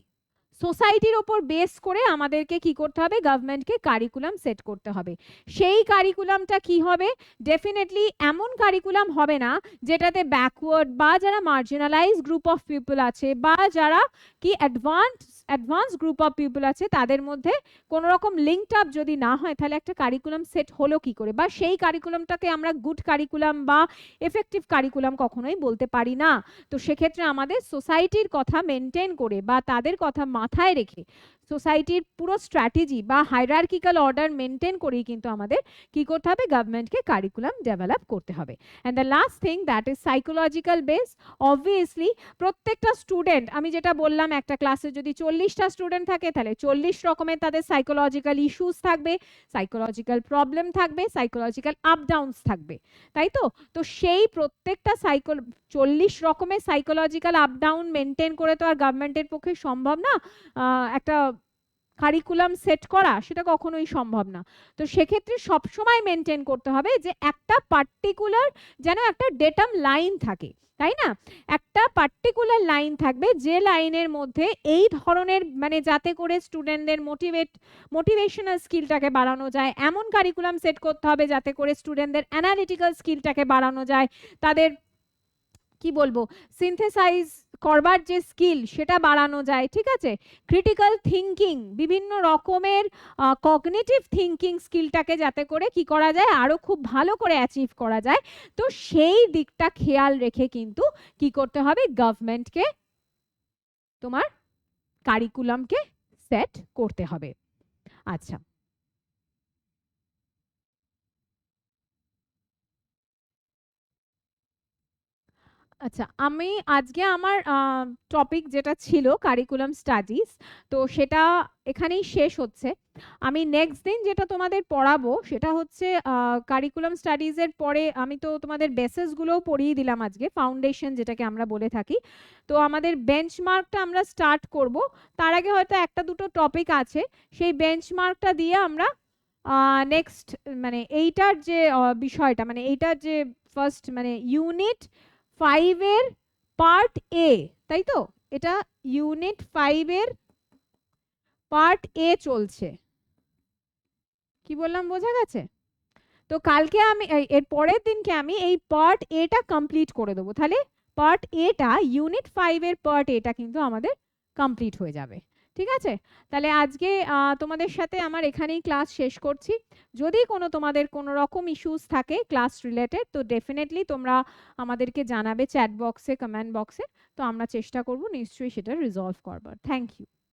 সোসাইটির ওপর বেস করে আমাদেরকে কি করতে হবে, গভর্নমেন্টকে কারিকুলাম সেট করতে হবে। সেই কারিকুলামটা কি হবে, ডেফিনেটলি এমন কারিকুলাম হবে না যেটাতে ব্যাকওয়ার্ড বা যারা মার্জিনালাইজ গ্রুপ অফ পিপল আছে বা যারা কি অ্যাডভান্স গ্রুপ অফ পিপল আছে তাদের মধ্যে কোনো রকম লিঙ্কড আপ যদি না হয়, তাহলে একটা কারিকুলাম সেট হলো কি করে, বা সেই কারিকুলামটাকে আমরা গুড কারিকুলাম বা এফেক্টিভ কারিকুলাম কখনোই বলতে পারি না। তো সেক্ষেত্রে আমাদের সোসাইটির কথা মেনটেন করে বা তাদের কথা মাথায় রেখে সোসাইটির পুরো স্ট্র্যাটেজি বা হায়ারার্কিক্যাল অর্ডার মেনটেন করেই কিন্তু আমাদের কি করতে হবে, গভর্নমেন্টকে কারিকুলাম ডেভেলপ করতে হবে। And the last thing that is psychological base. Obviously প্রত্যেকটা স্টুডেন্ট, আমি যেটা বললাম, একটা ক্লাসে যদি 40টা স্টুডেন্ট থাকে তাহলে 40 রকমের তাদের সাইকোলজিক্যাল ইস্যুস থাকবে, সাইকোলজিক্যাল প্রবলেম থাকবে, সাইকোলজিক্যাল আপ ডাউনস থাকবে, তাই তো? তো সেই প্রত্যেকটা 40 রকমের সাইকোলজিক্যাল আপ ডাউন মেনটেন করে তো আর গভর্নমেন্টের পক্ষে সম্ভব না একটা কারিকুলাম সেট করা, সেটা কখনোই সম্ভব না। তো সেক্ষেত্রে সবসময় মেনটেন করতে হবে যে একটা পার্টিকুলার যেন একটা ডেটাম লাইন থাকে, তাই না? একটা পার্টিকুলার লাইন থাকবে যে লাইনের মধ্যে এই ধরনের মানে যাতে করে স্টুডেন্টদের মোটিভেশনাল স্কিলটাকে বাড়ানো যায়, এমন কারিকুলাম সেট করতে হবে যাতে করে স্টুডেন্টদের অ্যানালিটিক্যাল স্কিলটাকে বাড়ানো যায়, তাদের কি বলবো সিনথেসাইজ করবার যে স্কিল সেটা বাড়ানো যায়, ঠিক আছে? ক্রিটিক্যাল থিঙ্কিং, বিভিন্ন রকমের কগনিটিভ থিঙ্কিং স্কিলটাকে যাতে করে কি করা যায় আরো খুব ভালো করে অ্যাচিভ করা যায়। তো সেই দিকটা খেয়াল রেখে কিন্তু কি করতে হবে, গভর্নমেন্টকে তোমার কারিকুলামকে সেট করতে হবে। আচ্ছা, আচ্ছা, আমি আজকে আমার টপিক যেটা ছিল কারিকুলাম স্টাডিজ, তো সেটা এখানেই শেষ হচ্ছে। আমি নেক্সট দিন যেটা তোমাদের পড়াবো সেটা হচ্ছে কারিকুলাম স্টাডিজের পরে আমি তো তোমাদের বেসিসগুলোও পড়িয়ে দিলাম আজকে, ফাউন্ডেশন যেটাকে আমরা বলে থাকি। তো আমাদের বেঞ্চমার্কটা আমরা স্টার্ট করব, তার আগে হয়তো একটা দুটো টপিক আছে, সেই বেঞ্চমার্কটা দিয়ে আমরা নেক্সট মানে এইটার যে বিষয়টা মানে এইটার যে ফার্স্ট মানে ইউনিট 5 এর পার্ট এ, তাই তো? এটা ইউনিট 5 এর পার্ট এ চলছে, কি বললাম বোঝা গেছে? তো কালকে আমি এর পরের দিনকে আমি এই পার্ট এটা কমপ্লিট করে দেবো, তাহলে পার্ট এটা ইউনিট 5 এর পার্ট এটা কিন্তু আমাদের কমপ্লিট হয়ে যাবে, ঠিক আছে? তাহলে আজকে তোমাদের সাথে আমার এখানেই ক্লাস শেষ করছি। যদি তোমাদের কোনো রকম ইস্যুস থাকে ক্লাস রিলেটেড, তো ডেফিনেটলি তোমরা আমাদেরকে জানাবে চ্যাট বক্সে, কমেন্ট বক্সে, তো আমরা চেষ্টা করব নিশ্চয়ই সেটা রিজলভ করবার। Thank you.